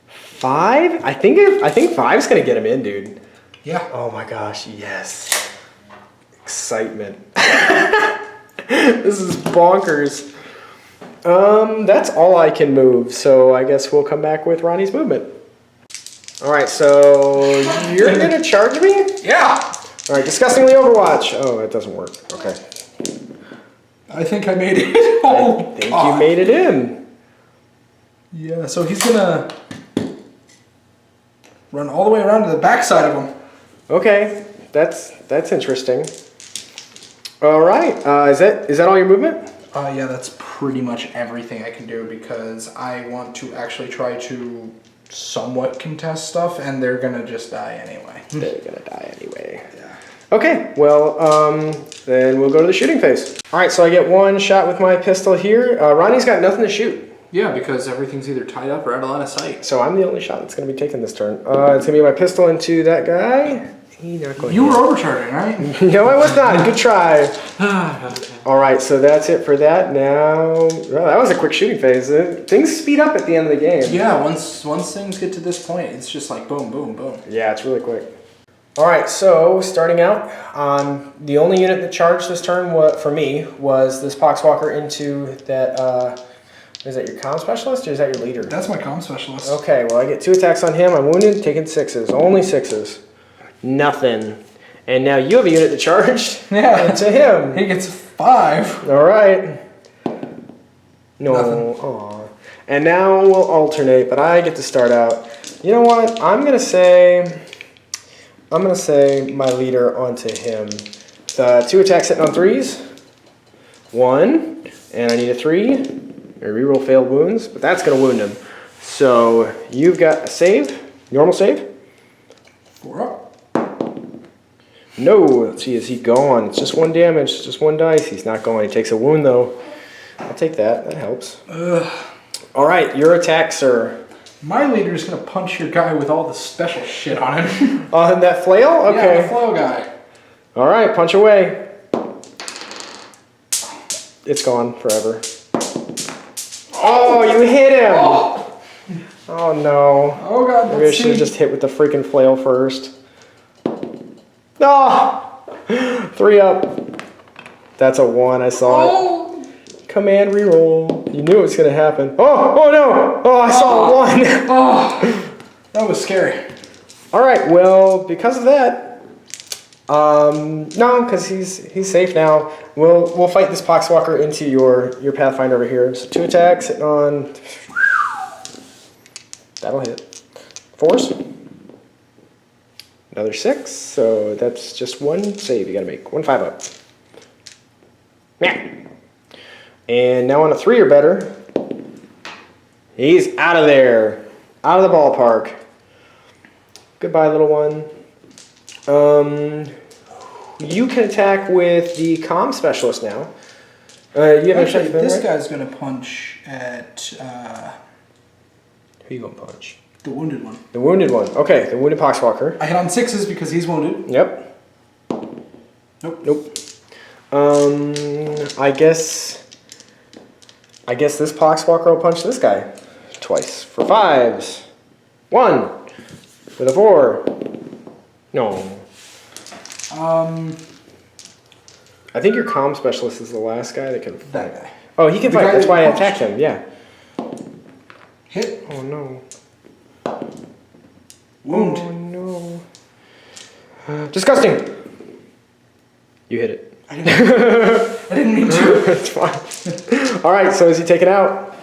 A: 5? I think 5's gonna get him in, dude.
B: Yeah.
A: Oh my gosh, yes. Excitement. This is bonkers. That's all I can move, so I guess we'll come back with Ronnie's movement. All right, so you're gonna charge me?
B: Yeah.
A: All right, disgustingly Overwatch. Oh, that doesn't work. Okay.
B: I think I made it. Oh,
A: I think you made it in.
B: Yeah, so he's gonna run all the way around to the backside of him.
A: Okay, that's interesting. All right, is that all your movement?
B: Yeah, that's pretty much everything I can do because I want to actually try to somewhat contest stuff, and they're gonna just die anyway.
A: They're gonna die anyway.
B: Yeah.
A: Okay, well, then we'll go to the shooting phase. All right, so I get 1 shot with my pistol here. Ronnie's got nothing to shoot.
B: Yeah, because everything's either tied up or out of line of sight.
A: So I'm the only shot that's going to be taken this turn. It's going to be my pistol into that guy. He's not going
B: You were overcharging, right?
A: No, I was not. Good try. All right, so that's it for that. Now, well, that was a quick shooting phase. Things speed up at the end of the game.
B: Yeah, once things get to this point, it's just like boom, boom, boom.
A: Yeah, it's really quick. All right, so starting out, the only unit that charged this turn for me was this Poxwalker into that. Is that your comm specialist or is that your leader?
B: That's my comm specialist.
A: Okay, well I get 2 attacks on him. I'm wounded, taking 6s. Only 6s. Nothing. And now you have a unit that charged.
B: Yeah.
A: To him.
B: He gets 5.
A: All right. No.
B: Nothing.
A: Aw. And now we'll alternate, but I get to start out. You know what? I'm gonna say my leader onto him. 2 attacks hitting on 3s. 1, and I need a 3. I reroll failed wounds, but that's going to wound him. So you've got a save, normal save.
B: 4 up.
A: No, let's see, is he gone? It's just 1 damage, just 1 dice. He's not going. He takes a wound though. I'll take that. That helps. All right, your attack, sir.
B: My leader's gonna punch your guy with all the special shit on him.
A: On that flail? Okay.
B: Yeah, the flail guy.
A: All right, punch away. It's gone forever. Oh, you hit him! Oh no.
B: Oh god,
A: Maybe I should have just hit with the freaking flail first. Oh! 3 up. That's a 1, I saw it. Command reroll. You knew it was going to happen. Oh no! Oh, I saw a 1!
B: Oh, that was scary.
A: Alright, well, because of that, no, because he's safe now. We'll fight this Poxwalker into your Pathfinder over here. So 2 attacks, hitting on... That'll hit. 4s. Another 6, so that's just 1 save you gotta make. 1 5 up. Yeah. And now on a 3 or better, he's out of there. Out of the ballpark. Goodbye, little one. You can attack with the comm specialist now. You have
B: Actually, this
A: right?
B: guy's gonna punch at
A: Who you gonna punch?
B: the wounded one.
A: The wounded one. Okay, the wounded Poxwalker.
B: I hit on 6s because he's wounded.
A: Yep.
B: Nope.
A: I guess this Poxwalker will punch this guy twice for 5s. 1 with a 4. No. I think your comm specialist is the last guy that can fight.
B: That guy.
A: Oh, he can
B: The
A: fight.
B: guy
A: That's
B: that
A: why I
B: punched.
A: attacked him. Yeah.
B: Hit.
A: Oh no.
B: Wound.
A: Oh no. Disgusting. You hit it.
B: I didn't mean to.
A: It's fine. All right. So is he taken out?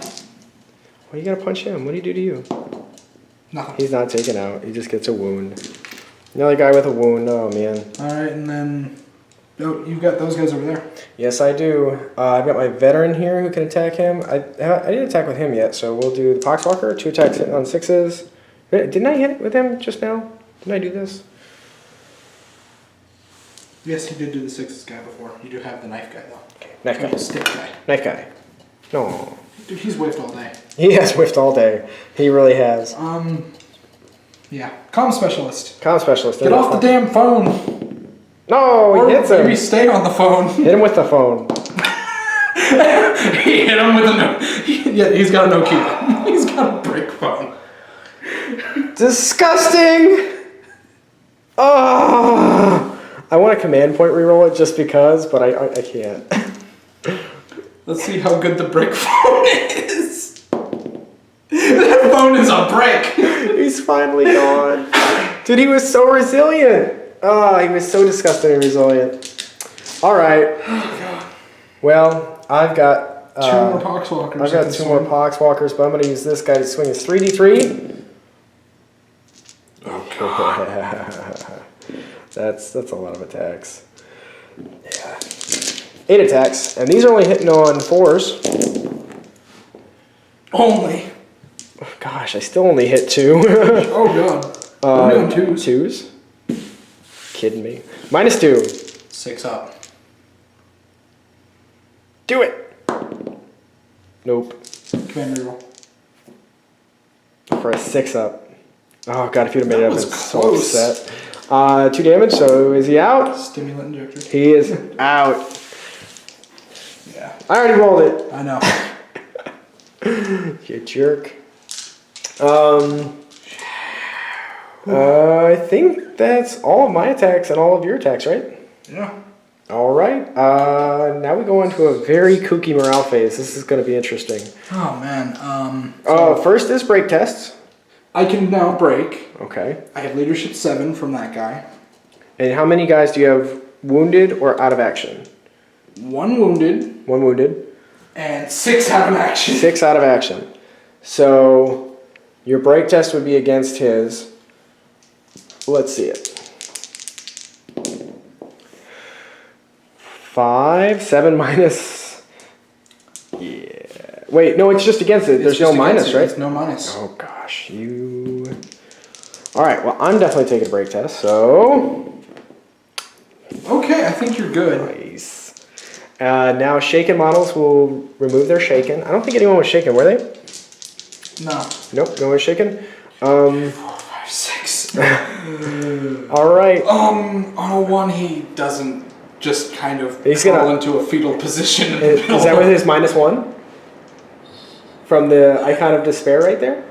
A: Well, you gotta punch him. What did he do to you?
B: Nothing.
A: He's not taken out. He just gets a wound. Another guy with a wound. Oh man.
B: All right, and then you've got those guys over there.
A: Yes, I do. I've got my veteran here who can attack him. I didn't attack with him yet, so we'll do the Poxwalker. 2 attacks hitting on 6s. Didn't I hit it with him just now? Didn't I do this?
B: Yes, you did do the 6s guy before. You do have the knife guy though.
A: Okay, knife guy.
B: The stick guy.
A: Knife guy. No.
B: Dude, he's whiffed all day.
A: He has whiffed all day. He really has.
B: Yeah. Comm specialist.
A: Comm specialist.
B: Get off the damn phone.
A: No, he hits him.
B: Maybe stay on the phone.
A: Hit him with the phone.
B: He hit him with a no. Yeah, he's got a Nokia. He's got a brick phone.
A: Disgusting! Oh, I want a command point reroll it just because, but I can't.
B: Let's see how good the brick phone is. That phone is a brick.
A: He's finally gone. Dude, he was so resilient. Oh, he was so disgustingly resilient. All right. Well, I've got...
B: 2 more Poxwalkers.
A: I've got 2 more Poxwalkers, but I'm going to use this guy to swing his 3d3.
B: Oh, God.
A: That's a lot of attacks. Yeah. 8 attacks, and these are only hitting on 4s.
B: Only.
A: Oh, gosh, I still only hit 2.
B: Oh, God. Only on 2s.
A: 2s? Kidding me. -2.
B: 6 up.
A: Do it! Nope.
B: Commander roll.
A: For a 6 up. Oh, God, if you'd have made it up,
B: was
A: I'd be so
B: close.
A: upset. 2 damage, so is he out?
B: Stimulant injector.
A: He is out.
B: Yeah.
A: I already rolled it.
B: I know.
A: You jerk. I think that's all of my attacks and all of your attacks, right?
B: Yeah.
A: All right. Now we go into a very kooky morale phase. This is going to be interesting.
B: Oh, man.
A: First is break tests.
B: I can now break.
A: Okay.
B: I have leadership 7 from that guy.
A: And how many guys do you have wounded or out of action?
B: 1 wounded.
A: 1 wounded.
B: And 6 out of action.
A: 6 out of action. So your break test would be against his. Let's see it. 5, 7 minus. Yeah. Wait, no, it's just against it. There's no minus, right?
B: There's no minus.
A: Oh gosh, you. All right. Well, I'm definitely taking a break test. So.
B: Okay, I think you're good.
A: Nice. Now, shaken models will remove their shaken. I don't think anyone was shaken, were they?
B: No.
A: Nope, no one was shaken.
B: 4, 5, 6.
A: All right.
B: On a 1, he doesn't just kind of
A: He's
B: fall
A: gonna-
B: into a fetal position. In the
A: Is
B: middle.
A: that with his -1? From the icon of despair right there?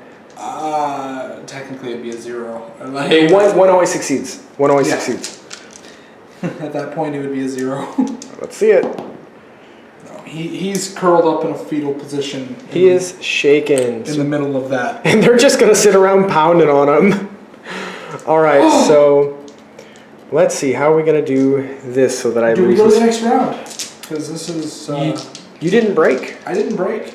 B: Technically it'd be a 0. Like,
A: One always succeeds. One always
B: Yeah.
A: succeeds.
B: At that point, it would be a 0.
A: Let's see it.
B: No, he's curled up in a fetal position.
A: He is shaken.
B: in the middle of that.
A: And they're just going to sit around pounding on him. All right, so let's see. How are we going to do this so that I
B: Do we
A: lose
B: go to
A: this?
B: the next round? Because this is...
A: You didn't break.
B: I didn't break.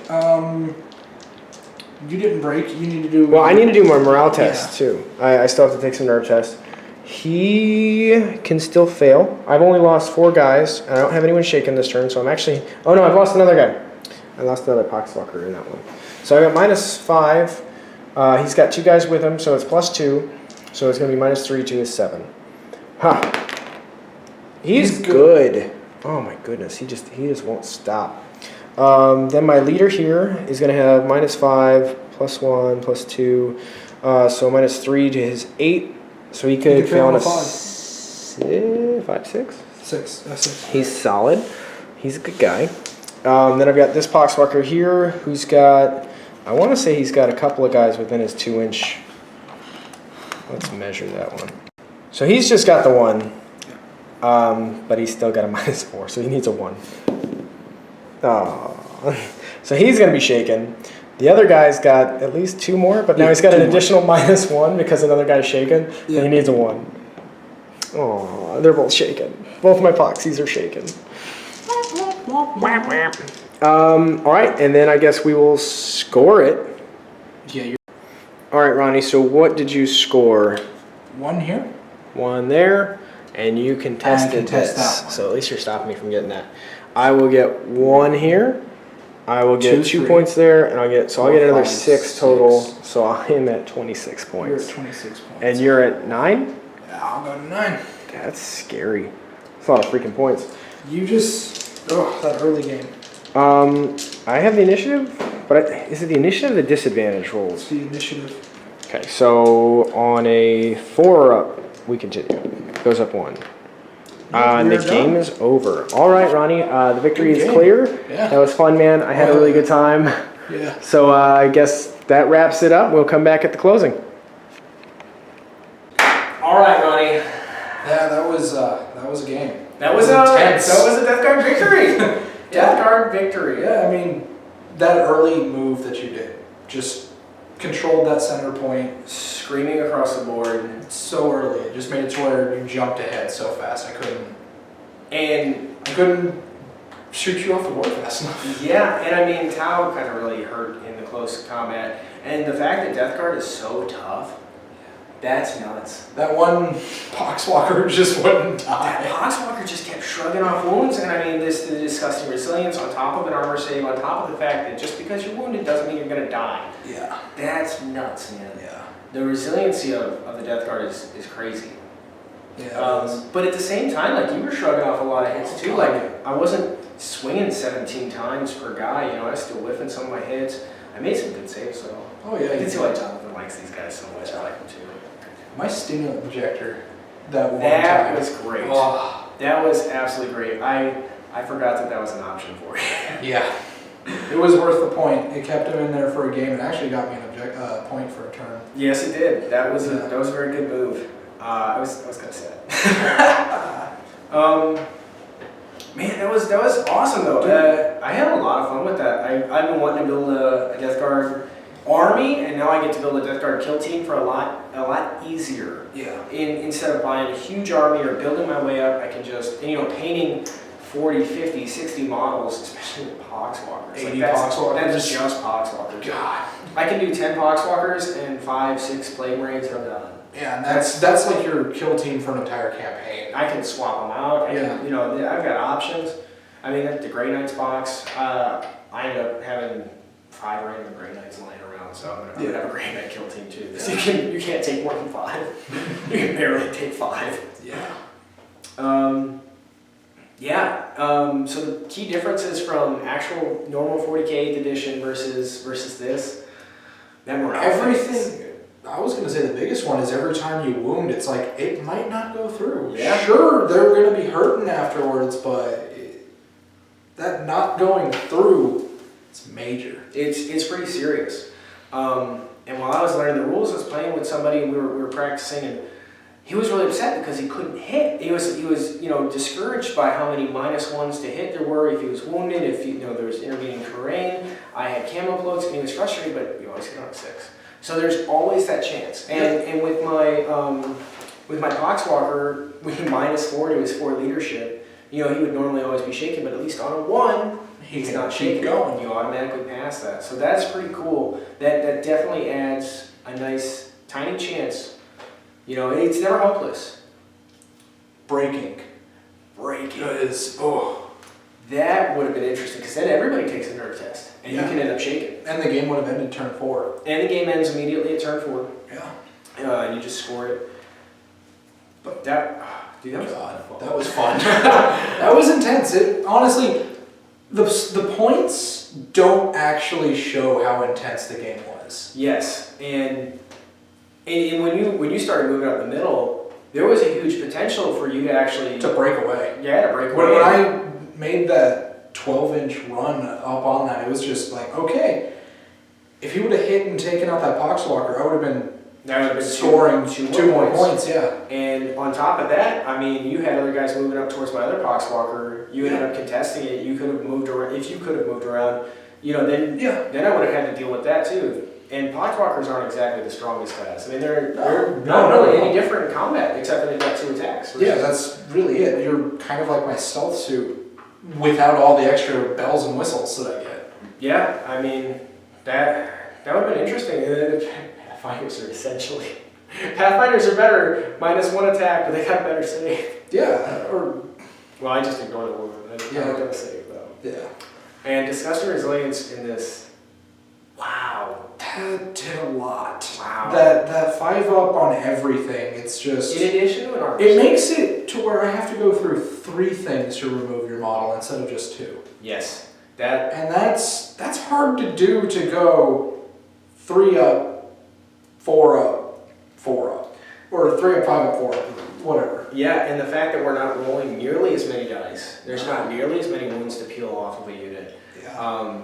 B: You didn't break. You need to do...
A: Well, I need to do my morale test, too. I still have to take some nerve tests. He can still fail. I've only lost 4 guys. I don't have anyone shaken this turn, so I'm actually... Oh, no, I've lost another guy. I lost another Poxwalker in that one. So I got -5. He's got 2 guys with him, so it's +2. So it's going to be -3 to his 7. Ha! He's good. Oh, my goodness. He just won't stop. Then my leader here is going to have -5, +1, +2. So -3 to his 8. So he could fail on a 5, 6?
B: 6. That's it.
A: He's solid. He's a good guy. Then I've got this Poxwalker here who's got, I want to say he's got a couple of guys within his 2-inch. Let's measure that one. So he's just got the 1. But he's still got a -4, so he needs a 1. Oh. So he's going to be shaken. The other guy's got at least 2 more, but now he's got an additional -1 because another guy's shaken, and he needs a 1. Oh, they're both shaken. Both my Poxies are shaken. All right, and then I guess we will score it.
B: Yeah,
A: All right, Ronnie, so what did you score?
B: 1 here.
A: 1 there, and you contested
B: contest
A: this.
B: that one.
A: So at least you're stopping me from getting that. I will get 1 here. I will get 2
B: 3.
A: points there, and I'll get
B: 4,
A: another
B: 5,
A: 6 total. So I am at 26
B: You're
A: points.
B: at 26 points.
A: And you're at 9?
B: Yeah, I'll go to 9.
A: That's scary. That's a lot of freaking points.
B: You just... Oh, that early game.
A: I have the initiative. But is it the initiative or the disadvantage
B: It's
A: rolls?
B: the initiative.
A: Okay, so on a 4 up, we continue. Goes up 1. And the game is over. All right, Ronnie, the victory is clear.
B: Yeah.
A: That was fun, man. I had a really good time.
B: Yeah.
A: So I guess that wraps it up. We'll come back at the closing. All right, Ronnie.
B: Yeah, that was a game.
A: That was
B: intense.
A: a Death Guard victory. Death Guard victory.
B: Yeah, I mean, that early move that you did, just controlled that center point
A: Screaming across the board.
B: so early. It just made it to where you jumped ahead so fast. I
A: And
B: couldn't shoot you off the board fast enough.
A: yeah, and I mean, Tau kind of really hurt in the close combat. And the fact that Death Guard is so tough, that's nuts.
B: That one Poxwalker just wouldn't
A: That
B: die.
A: Poxwalker just kept shrugging off wounds, and I mean, the disgusting resilience on top of an armor save, on top of the fact that just because you're wounded doesn't mean you're going to die.
B: Yeah.
A: That's nuts, man.
B: Yeah.
A: The resiliency of the Death Guard is crazy.
B: Yeah.
A: But at the same time, like, you were shrugging off a lot of hits too. Like, I wasn't swinging 17 times per guy, you know, I was still whiffing some of my hits. I made some good saves, so.
B: Oh yeah.
A: I can see why Jonathan likes these guys so much. I like them too.
B: My stimulant injector. That one
A: That
B: time.
A: was great.
B: Oh.
A: That was absolutely great. I forgot that was an option for you.
B: Yeah. It was worth the point. It kept him in there for a game and actually got me an point for a turn.
A: Yes, it did. That was a very good move. I was kind of sad. Man, that was awesome though. I had a lot of fun with that. I've been wanting to build a Death Guard army, and now I get to build a Death Guard kill team for a lot easier.
B: Yeah.
A: Instead of buying a huge army or building my way up, I can just, and, you know, painting 40, 50, 60 models, especially with Poxwalkers.
B: 80
A: that's
B: Poxwalkers.
A: That's just Poxwalkers.
B: God.
A: I can do 10 Poxwalkers and 5, 6 Plague Marines, and I'm done.
B: Yeah, and that's like your kill team for an entire campaign.
A: I can swap them out.
B: Yeah.
A: You know, I've got options. I mean, the Grey Knights box, I ended up having 5 random Grey Knights lying around, so I'm gonna have a Grey Knight kill team too. You can't take more than 5. You can barely take 5.
B: Yeah.
A: So the key differences from actual normal 40k 8th edition versus this, that morale.
B: Everything. I was gonna say the biggest one is every time you wound, it's like it might not go through.
A: Yeah.
B: Sure, they're gonna be hurting afterwards, but that not going through, it's major.
A: It's pretty serious. And while I was learning the rules, I was playing with somebody and we were practicing, and he was really upset because he couldn't hit. He was discouraged by how many -1s to hit there were if he was wounded, if there was intervening terrain. I had camo floats and he was frustrated, but you always hit on a 6. So there's always that chance. And with my Poxwalker, with -4 to his 4 leadership, he would normally always be shaken, but at least on a 1, he's not shaken.
B: Going.
A: You automatically pass that. So that's pretty cool. That definitely adds a nice tiny chance. It's never hopeless.
B: Breaking. Is
A: That would have been interesting because then everybody takes a nerve test and you can end up shaking.
B: And the game would have ended turn 4.
A: And the game ends immediately at turn 4.
B: Yeah.
A: And you just score it. But that was fun.
B: That was fun. That was intense. It honestly, the points don't actually show how intense the game was.
A: Yes, and when you started moving up the middle, there was a huge potential for you to actually
B: break away.
A: Yeah, to break away.
B: When I made that 12-inch run up on that, it was just like, okay, if he would have hit and taken out that Poxwalker, I would have been scoring two more points. Yeah.
A: And on top of that, I mean, you had other guys moving up towards my other Poxwalker. You ended up contesting it. You could have moved around. If you could have moved around, then I would have had to deal with that too. And Poxwalkers aren't exactly the strongest class. I mean, they're not really any different in combat, except for they've got 2 attacks.
B: Yeah, that's really it. You're kind of like my stealth suit without all the extra bells and whistles that I get.
A: Yeah, I mean, that would have been interesting. Pathfinders are essentially... Pathfinders are better, -1 attack, but they got better save.
B: Yeah,
A: Well, I just ignored the one. I don't have a save, though.
B: Yeah.
A: And disgusting resilience in this... Wow.
B: That did a lot.
A: Wow.
B: That 5-up on everything, it's just...
A: In addition to an armor.
B: It makes it to where I have to go through 3 things to remove your model instead of just 2.
A: Yes.
B: And that's hard to do, to go 3 up, 4 up, 4 up. Or 3 up, 5 up, 4 up, whatever.
A: Yeah, and the fact that we're not rolling nearly as many dice, there's not nearly as many wounds to peel off of a unit.
B: Yeah.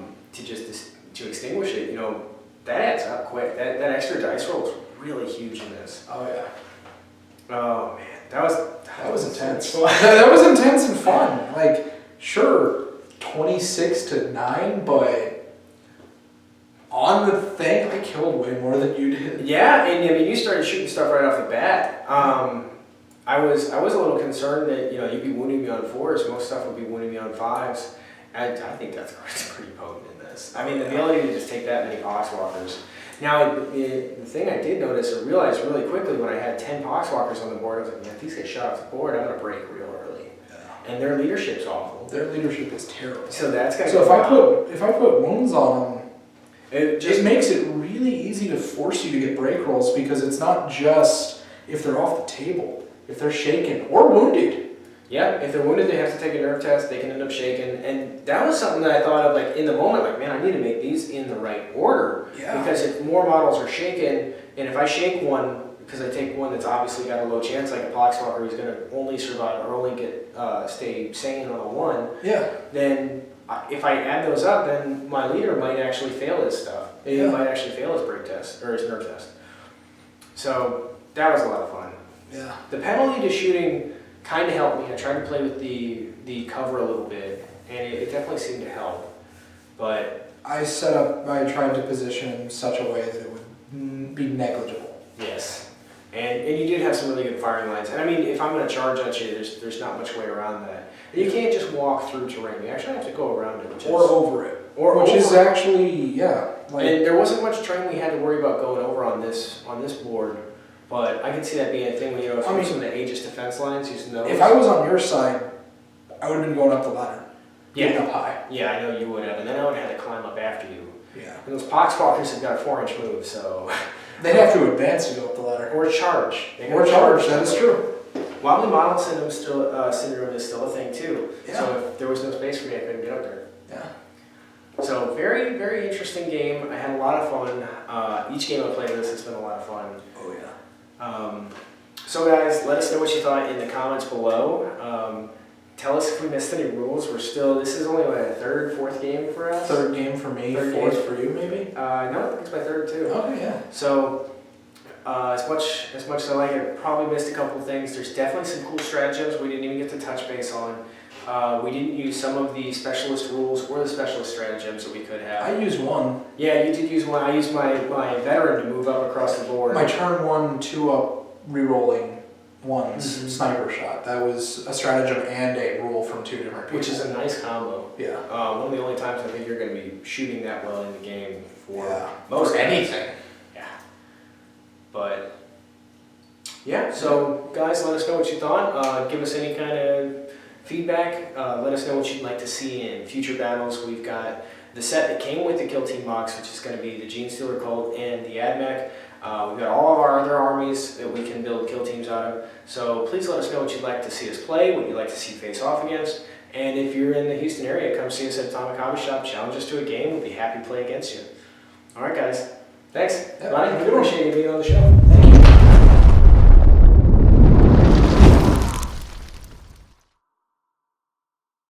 A: To extinguish it, you know, that adds up quick. That extra dice roll is really huge in this.
B: Oh yeah.
A: Oh man, that was
B: intense. That was intense and fun. Like, sure, 26 to 9, but on the thing, I killed way more than you did.
A: Yeah, and I mean, you started shooting stuff right off the bat. I was a little concerned that, you know, you'd be wounding me on 4s. Most stuff would be wounding me on 5s. I think that's pretty potent in this. I mean, the ability to just take that many poxwalkers. Now, the thing I did notice or realize really quickly when I had 10 poxwalkers on the board, I was like, man, if these get shot off the board, I'm going to break real early. Yeah. And their leadership's awful.
B: Their leadership is terrible.
A: So that's going to.
B: So if I put wounds on them, it makes it really easy to force you to get break rolls, because it's not just if they're off the table, if they're shaken or wounded.
A: Yeah, if they're wounded, they have to take a nerve test. They can end up shaken, and that was something that I thought of, like in the moment. Like, man, I need to make these in the right order. Yeah. Because if more models are shaken, and if I shake one because I take one that's obviously got a low chance, like a poxwalker who's going to only survive or only get stay sane on a 1. Yeah. Then if I add those up, then my leader might actually fail his stuff. He might actually fail his break test or his nerve test. So that was a lot of fun. Yeah. The penalty to shooting kind of helped me. I tried to play with the cover a little bit, and it definitely seemed to help. But
B: I tried to position in such a way that it would be negligible.
A: Yes, and you did have some really good firing lines. And I mean, if I'm going to charge at you, there's not much way around that. And you can't just walk through terrain. You actually have to go around it,
B: or over it, which is actually Like,
A: and there wasn't much terrain we had to worry about going over on this board. But I can see that being a thing when, you know, if you're using the Aegis defense lines, using those.
B: If I was on your side, I would have been going up the ladder.
A: Yeah.
B: Up high.
A: Yeah, I know you would have. And then I would have had to climb up after you.
B: Yeah.
A: And those poxwalkers have got a 4-inch move, so.
B: They'd have to advance to go up the ladder.
A: Or charge.
B: That is true.
A: Wobbly model syndrome is still a thing, too. Yeah. So if there was no space for me, I couldn't get up there. Yeah. So very, very interesting game. I had a lot of fun. Each game I played this has been a lot of fun.
B: Oh, yeah.
A: So guys, let us know what you thought in the comments below. Tell us if we missed any rules. This is only a 3rd, 4th game for us.
B: 3rd game for me, 4th for you maybe?
A: No, I think it's my 3rd too.
B: Okay, yeah.
A: So, as much as I like it, probably missed a couple of things. There's definitely some cool stratagems we didn't even get to touch base on. We didn't use some of the specialist rules or the specialist stratagems that we could have.
B: I used one.
A: Yeah, you did use one. I used my veteran to move up across the board.
B: My turn 1, 2 up, re-rolling ones, sniper shot. That was a stratagem and a rule from 2 different people.
A: Which is a nice combo.
B: Yeah.
A: One of the only times I think you're going to be shooting that well in the game for
B: most anything.
A: Yeah. But, yeah, so guys, let us know what you thought. Give us any kind of feedback. Let us know what you'd like to see in future battles. We've got the set that came with the Kill Team box, which is going to be the Gene Stealer Cult and the AdMech. We've got all of our other armies that we can build kill teams out of. So please let us know what you'd like to see us play, what you'd like to see face off against. And if you're in the Houston area, come see us at Atomic Hobby Shop. Challenge us to a game. We'll be happy to play against you. All right, guys. Thanks. Ronnie, I appreciate you being on the show.
B: Thank you.